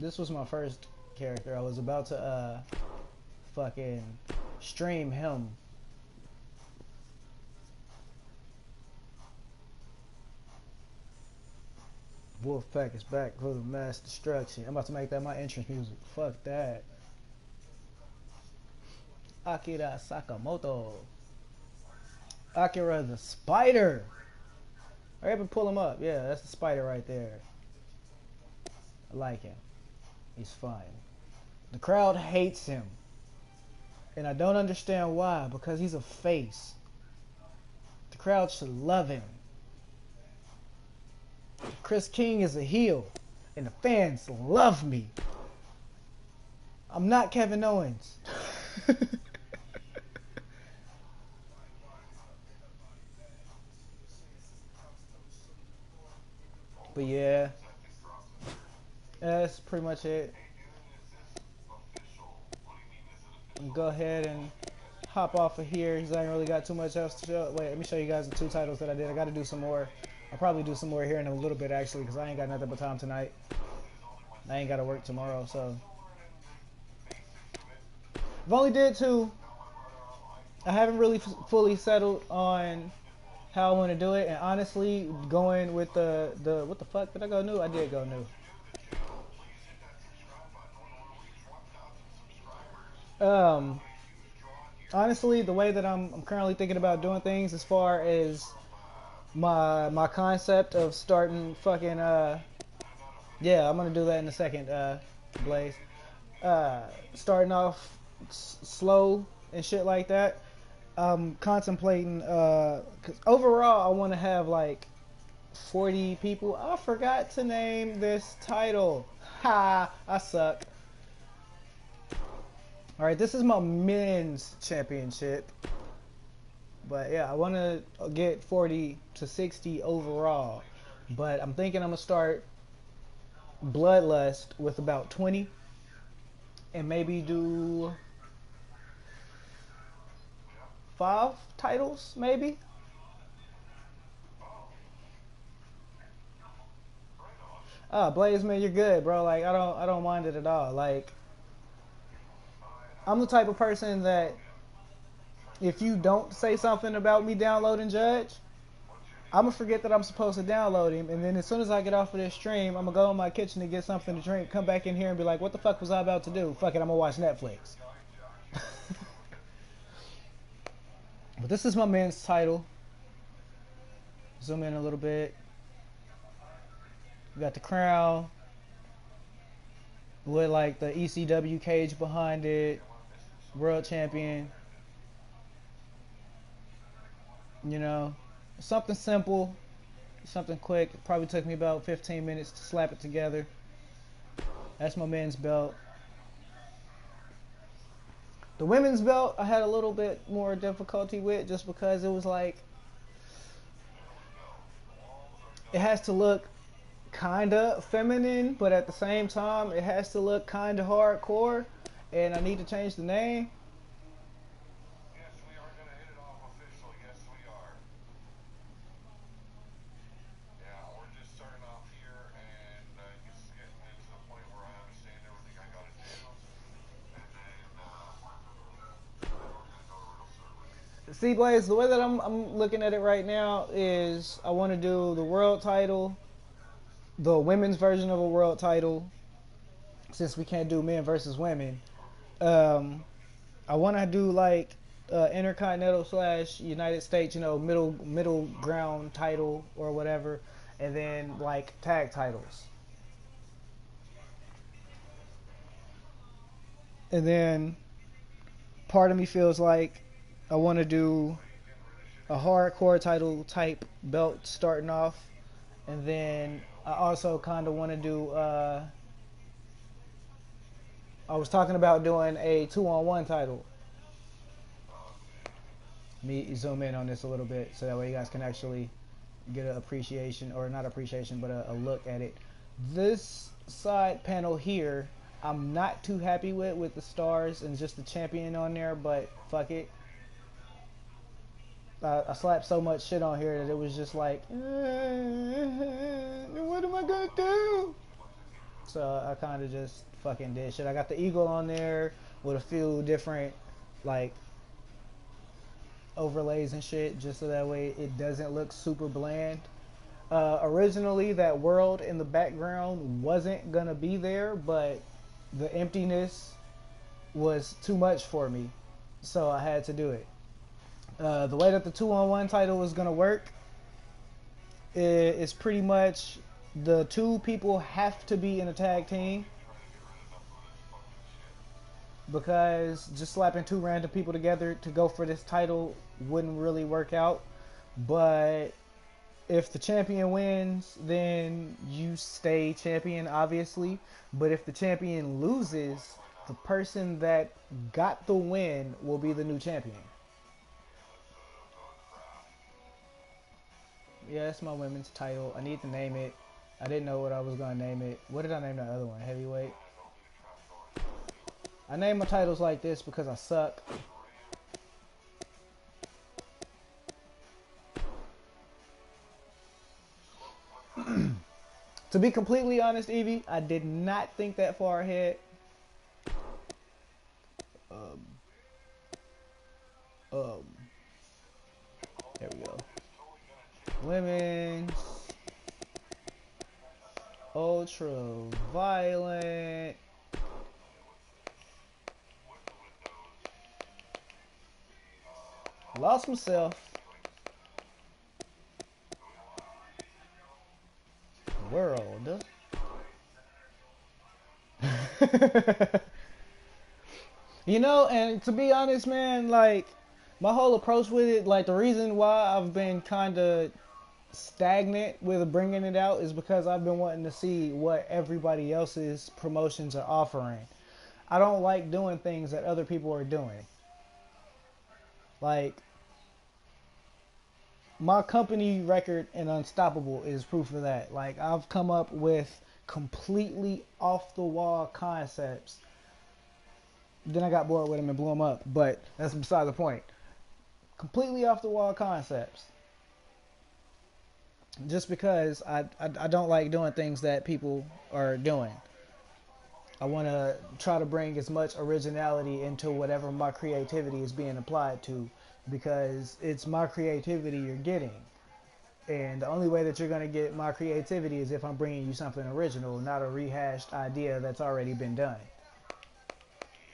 This was my first character. I was about to fucking stream him. Wolfpack is back for the mass destruction. I'm about to make that my entrance music. Fuck that. Akira Sakamoto. Akira the spider. Hurry up and pull him up. Yeah, that's the spider right there. I like him. He's fine. The crowd hates him. And I don't understand why, because he's a face. The crowd should love him. Chris King is a heel, and the fans love me. I'm not Kevin Owens. But yeah, that's pretty much it. Go ahead and hop off of here because I ain't really got too much else to show. Wait, let me show you guys the 2 titles that I did. I got to do some more. I'll probably do some more here in a little bit actually because I ain't got nothing but time tonight. I ain't got to work tomorrow, so. I've only did 2. I haven't really fully settled on how I want to do it, and honestly, going with the what the fuck, did I go new? I did go new. Honestly, the way that I'm currently thinking about doing things as far as my concept of starting fucking yeah, I'm gonna do that in a second, Blaze. Starting off slow and shit like that. I'm contemplating cause overall I want to have like 40 people. I forgot to name this title. Ha, I suck. Alright, this is my men's championship. But yeah, I want to get 40 to 60 overall. But I'm thinking I'm going to start Bloodlust with about 20. And maybe do 5 titles, maybe? Blaze, man, you're good, bro. Like, I don't mind it at all. Like, I'm the type of person that if you don't say something about me downloading Judge, I'm going to forget that I'm supposed to download him. And then as soon as I get off of this stream, I'm going to go in my kitchen to get something to drink, come back in here and be like, what the fuck was I about to do? Fuck it, I'm going to watch Netflix. But this is my man's title. Zoom in a little bit. We got the crown with like the ECW cage behind it. World champion. You know, something simple, something quick. It probably took me about 15 minutes to slap it together. That's my men's belt. The women's belt I had a little bit more difficulty with just because it was like, it has to look kinda feminine, but at the same time it has to look kinda hardcore, and I need to change the name. Yes, we are going to hit it off officially. Yes, we are. Yeah, we're just starting off here and just getting into the point where I understand everything I got to do. And then we're going to go to real service. See, Blaze, the way that I'm looking at it right now is I want to do the world title, the women's version of a world title, since we can't do men versus women. I want to do like Intercontinental / United States, you know, middle ground title or whatever, and then like tag titles. And then part of me feels like I want to do a hardcore title type belt starting off, and then I also kind of want to do. I was talking about doing a 2-on-1 title. Me zoom in on this a little bit so that way you guys can actually get an appreciation, or not appreciation, but a look at it. This side panel here, I'm not too happy with the stars and just the champion on there, but fuck it. I slapped so much shit on here that it was just like, what am I gonna do? So I kind of just fucking did shit. I got the eagle on there with a few different like overlays and shit, just so that way it doesn't look super bland. Originally, that world in the background wasn't gonna be there, but the emptiness was too much for me, so I had to do it. The way that the 2-on-1 title is gonna work is pretty much the two people have to be in a tag team, because just slapping two random people together to go for this title wouldn't really work out. But if the champion wins, then you stay champion, obviously. But if the champion loses, the person that got the win will be the new champion. Yeah, that's my women's title. I need to name it. I didn't know what I was going to name it. What did I name the other one? Heavyweight? I name my titles like this because I suck. To be completely honest, Evie, I did not think that far ahead. There we go. Women's ultra violent. Lost myself. World. You know, and to be honest, man, like, my whole approach with it, like, the reason why I've been kind of stagnant with bringing it out is because I've been wanting to see what everybody else's promotions are offering. I don't like doing things that other people are doing. Like, my company record in Unstoppable is proof of that. Like, I've come up with completely off the wall concepts. Then I got bored with them and blew them up, but that's beside the point. Completely off the wall concepts. Just because I don't like doing things that people are doing. I want to try to bring as much originality into whatever my creativity is being applied to, because it's my creativity you're getting. And the only way that you're going to get my creativity is if I'm bringing you something original, not a rehashed idea that's already been done.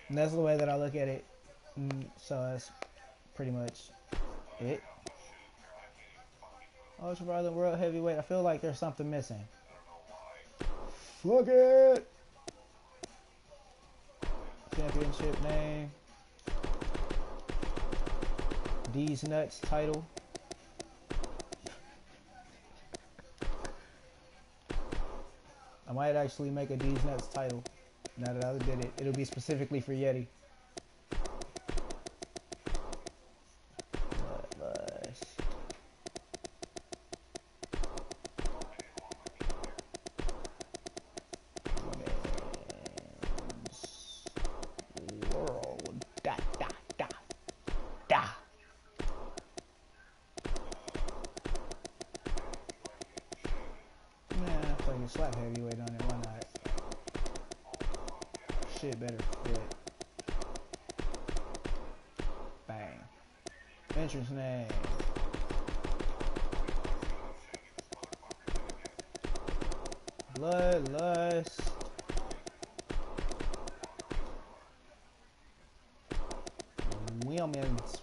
And that's the way that I look at it. So that's pretty much it. Ultra Violent World Heavyweight. I feel like there's something missing. Fuck it! Championship name. These Nuts title. I might actually make a These Nuts title. Now that I did it, it'll be specifically for Yeti. World. Da, da, da, da. Man, I fucking slap heavyweight on it. Why not? Shit better fit. Bang. Entrance name. Bloodlust. Women's.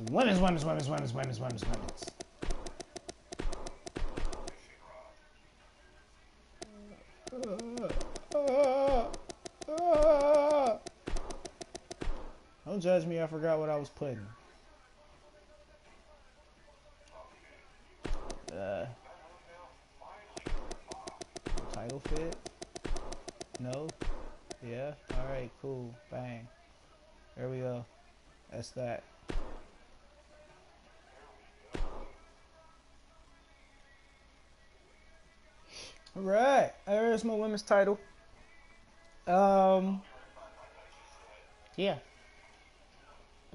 Don't judge me, I forgot what I was putting. Alright, cool. Bang. There we go. That's that. Alright. There's my women's title. Yeah.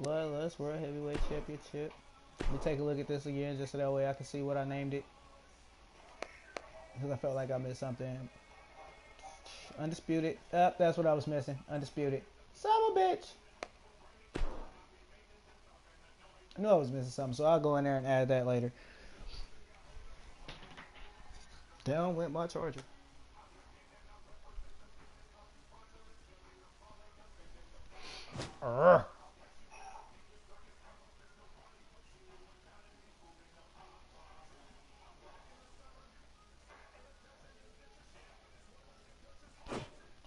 Bloodlust World Heavyweight Championship. Let me take a look at this again just so that way I can see what I named it. Because I felt like I missed something. Undisputed. That's what I was missing. Undisputed. Son of a bitch. I knew I was missing something, so I'll go in there and add that later. Down went my charger.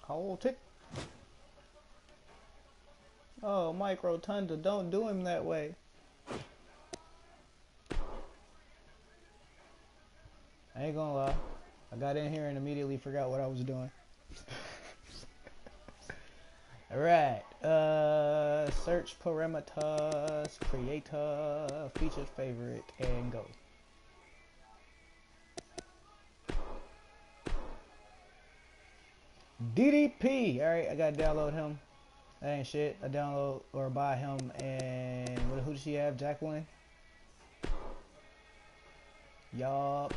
Hold it. Oh, Mike Rotunda, don't do him that way. I ain't gonna lie. I got in here and immediately forgot what I was doing. Alright. Search parameters, creator, featured favorite, and go. DDP. Alright, I gotta download him. That ain't shit. I download or buy him, and who does she have? Jacqueline? Yup.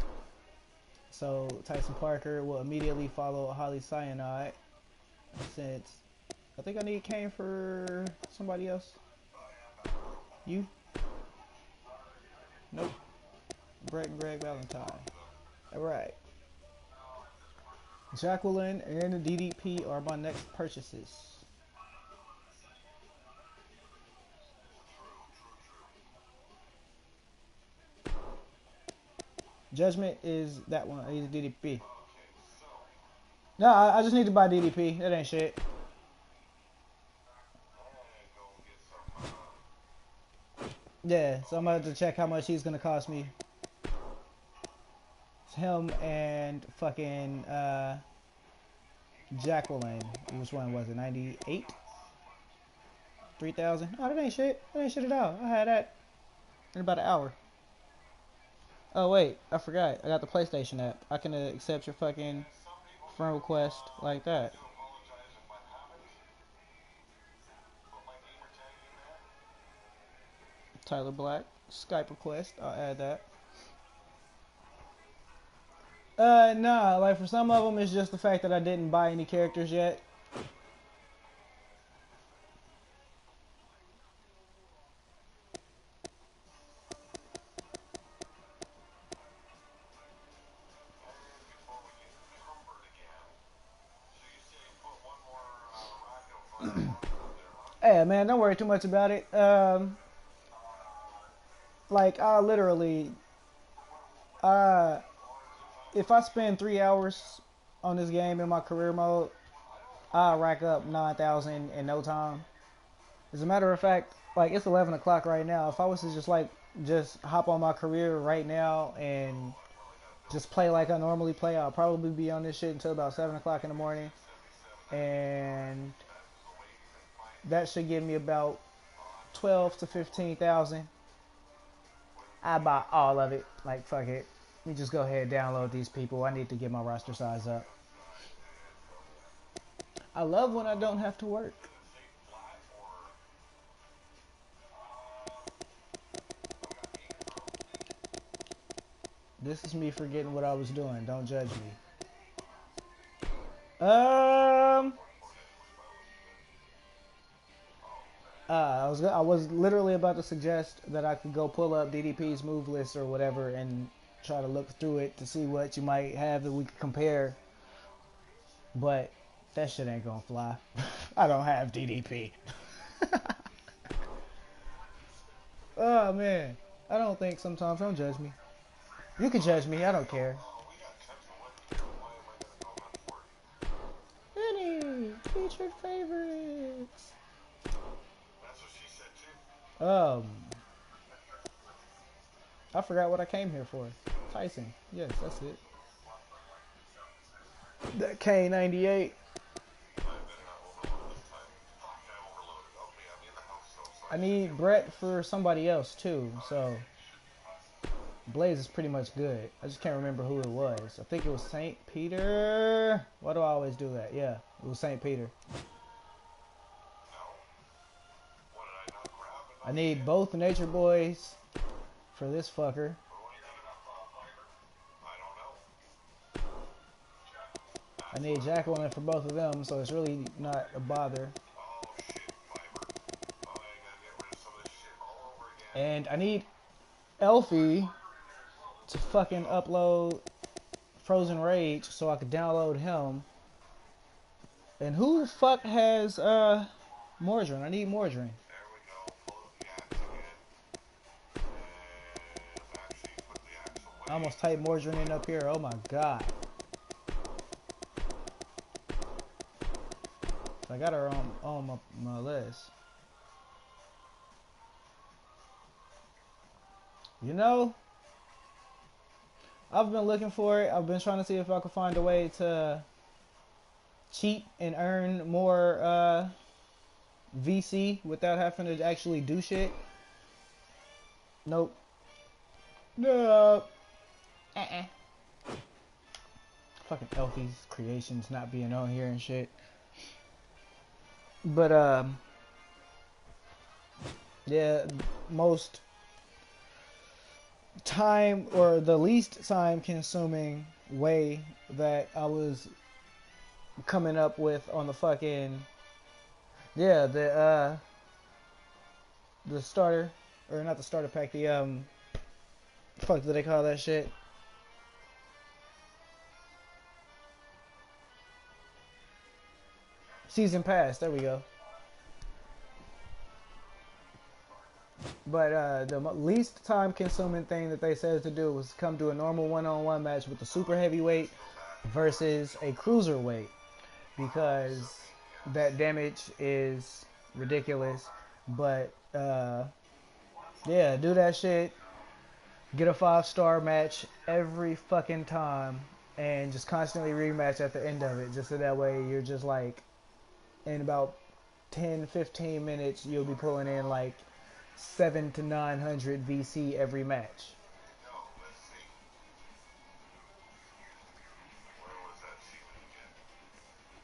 So Tyson Parker will immediately follow Holly Cyanide, since I think I need Kane for somebody else. You? Nope. Brett and Greg Valentine. Alright. Jacqueline and the DDP are my next purchases. Judgment is that one. He's DDP. No, I just need to buy DDP. That ain't shit. Yeah, so I'm about to check how much he's gonna cost me. It's him and fucking Jacqueline. Which one was it? 98? 3,000? Oh, that ain't shit. That ain't shit at all. I had that in about an hour. Oh wait, I forgot. I got the PlayStation app. I can accept your fucking friend request like that. Tyler Black, Skype request. I'll add that. Nah, like for some of them, it's just the fact that I didn't buy any characters yet. Hey, man, don't worry too much about it. Like, I literally, if I spend 3 hours on this game in my career mode, I'll rack up 9,000 in no time. As a matter of fact, like, it's 11 o'clock right now. If I was to just hop on my career right now and just play like I normally play, I'll probably be on this shit until about 7 o'clock in the morning. And that should give me about 12 to 15,000. I buy all of it. Like, fuck it. Let me just go ahead and download these people. I need to get my roster size up. I love when I don't have to work. This is me forgetting what I was doing. Don't judge me. I was literally about to suggest that I could go pull up DDP's move list or whatever and try to look through it to see what you might have that we could compare. But that shit ain't gonna fly. I don't have DDP. Oh man, I don't think sometimes. Don't judge me. You can judge me. I don't care. Any featured favorites. I forgot what I came here for. Tyson. Yes, that's it. That K98. I need Brett for somebody else too. So Blaze is pretty much good. I just can't remember who it was. I think it was St. Peter. Why do I always do that? Yeah, it was St. Peter. I need both Nature Boys for this fucker. I need Jacqueline for both of them, so it's really not a bother. And I need Elfie to fucking upload Frozen Rage so I could download him. And who the fuck has Mordrin? I need Mordrin. I almost typed Mordrin in up here. Oh my god. I got her on my list. You know, I've been looking for it. I've been trying to see if I could find a way to cheat and earn more VC without having to actually do shit. Nope. No. Fucking Elfie's creations not being on here and shit. But yeah, most time or the least time consuming way that I was coming up with on the fucking the starter, or not the starter pack, the fuck do they call that shit? Season pass, there we go. But the least time consuming thing that they said to do was come to a normal one-on-one match with a super heavyweight versus a cruiserweight, because that damage is ridiculous. But yeah, do that shit, get a 5-star match every fucking time, and just constantly rematch at the end of it, just so that way you're just like, in about 10-15 minutes you'll be pulling in like 700 to 900 VC every match.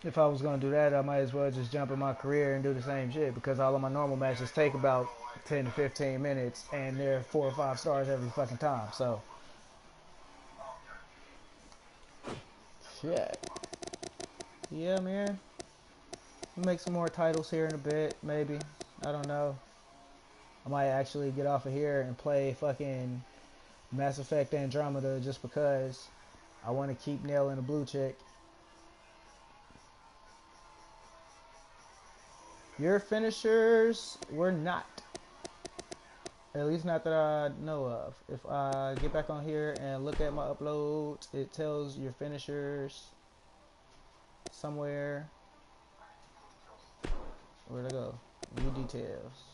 If I was going to do that, I might as well just jump in my career and do the same shit, because all of my normal matches take about 10 to 15 minutes and they're 4 or 5 stars every fucking time. So shit. Yeah, man. We'll make some more titles here in a bit, maybe. I don't know. I might actually get off of here and play fucking Mass Effect Andromeda just because I want to keep nailing a blue chick. Your finishers were not. At least not that I know of. If I get back on here and look at my uploads, it tells your finishers somewhere. Where'd I go? New details.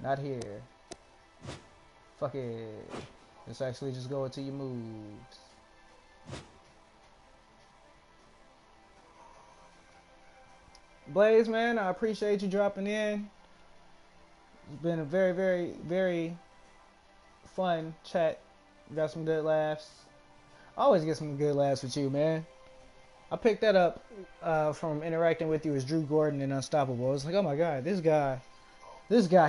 Not here. Fuck it. Let's actually just go into your moves. Blaze, man, I appreciate you dropping in. It's been a very, very, very fun chat. Got some good laughs. I always get some good laughs with you, man. I picked that up from interacting with you as Drew Gordon in Unstoppable. I was like, oh my god, this guy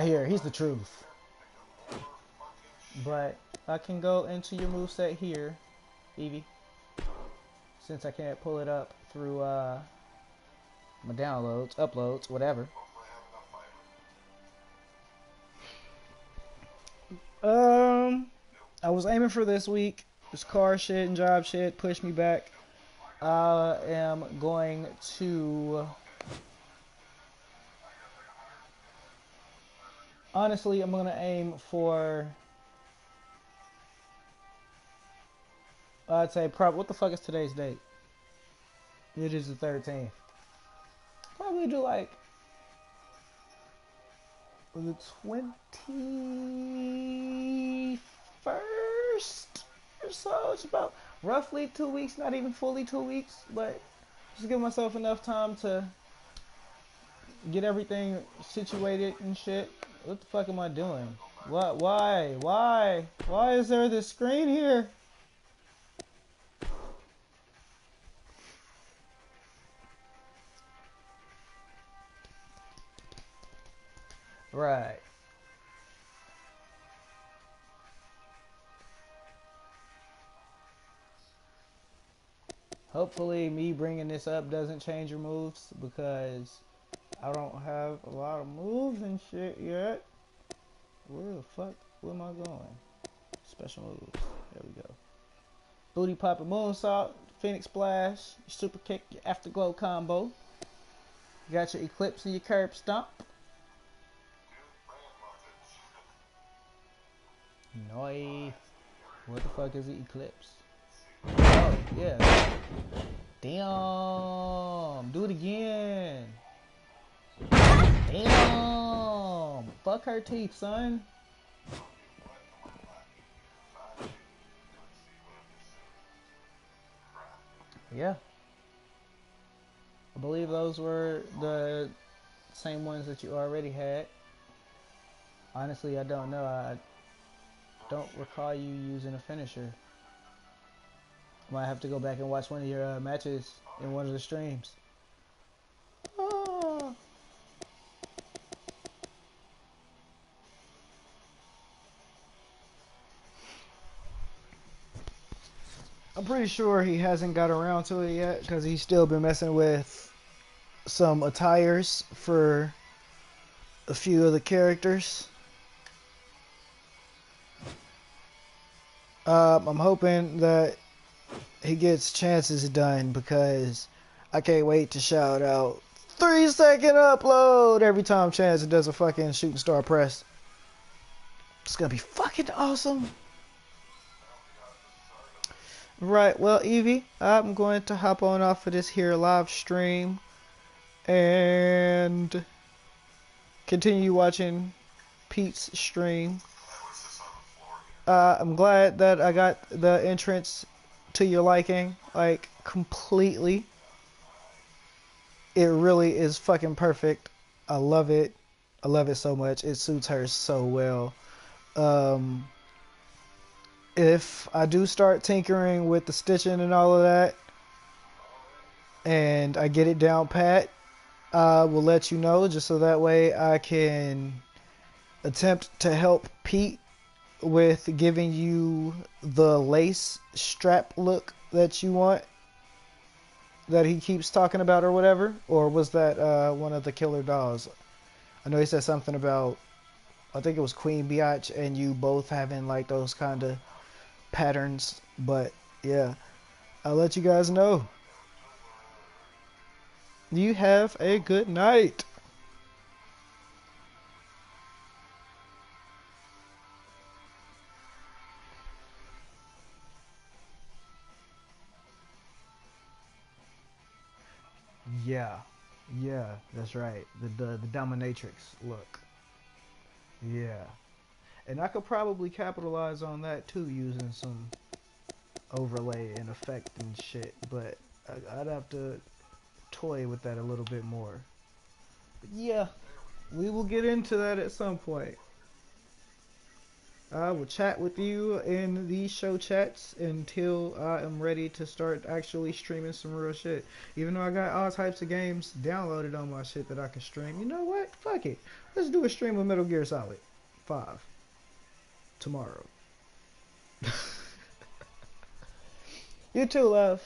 here, he's the truth. But I can go into your moveset here, Evie, since I can't pull it up through my downloads, uploads, whatever. I was aiming for this week. This car shit and job shit pushed me back. I am going to... Honestly, I'm going to aim for... I'd say what the fuck is today's date? It is the 13th. Probably do like the 21st or so. It's about roughly 2 weeks, not even fully 2 weeks, but just give myself enough time to get everything situated and shit. What the fuck am I doing? What? Why? Why? Why is there this screen here? Right. Hopefully me bringing this up doesn't change your moves because I don't have a lot of moves and shit yet. Where the fuck? Where am I going? Special moves. There we go. Booty popping moonsault, Phoenix splash, your super kick, your afterglow combo. You got your eclipse and your curb stomp. Nice. What the fuck is the eclipse? Oh, yeah. Damn. Do it again. Damn. Fuck her teeth, son. Yeah. I believe those were the same ones that you already had. Honestly, I don't know. I don't recall you using a finisher. Might have to go back and watch one of your matches in one of the streams. Oh. I'm pretty sure he hasn't got around to it yet because he's still been messing with some attires for a few of the characters. I'm hoping that he gets chances done because I can't wait to shout out 3-second upload every time Chance does a fucking shooting star press. It's gonna be fucking awesome. Right, well, Evie, I'm going to hop on off of this here live stream and continue watching Pete's stream. I'm glad that I got the entrance to your liking, like, completely. It really is fucking perfect. I love it. I love it so much. It suits her so well. If I do start tinkering with the stitching and all of that, and I get it down pat, I will let you know, just so that way I can attempt to help Pete with giving you the lace strap look that you want, that he keeps talking about or whatever. Or was that one of the killer dolls? I know he said something about, I think it was Queen Biatch and you both having like those kind of patterns. But yeah, I'll let you guys know. You have a good night. Yeah, yeah, that's right. The dominatrix look. Yeah, and I could probably capitalize on that too using some overlay and effect and shit. But I'd have to toy with that a little bit more. But yeah, we will get into that at some point. I will chat with you in these show chats until I am ready to start actually streaming some real shit. Even though I got all types of games downloaded on my shit that I can stream. You know what? Fuck it. Let's do a stream of Metal Gear Solid 5 tomorrow. You too, love.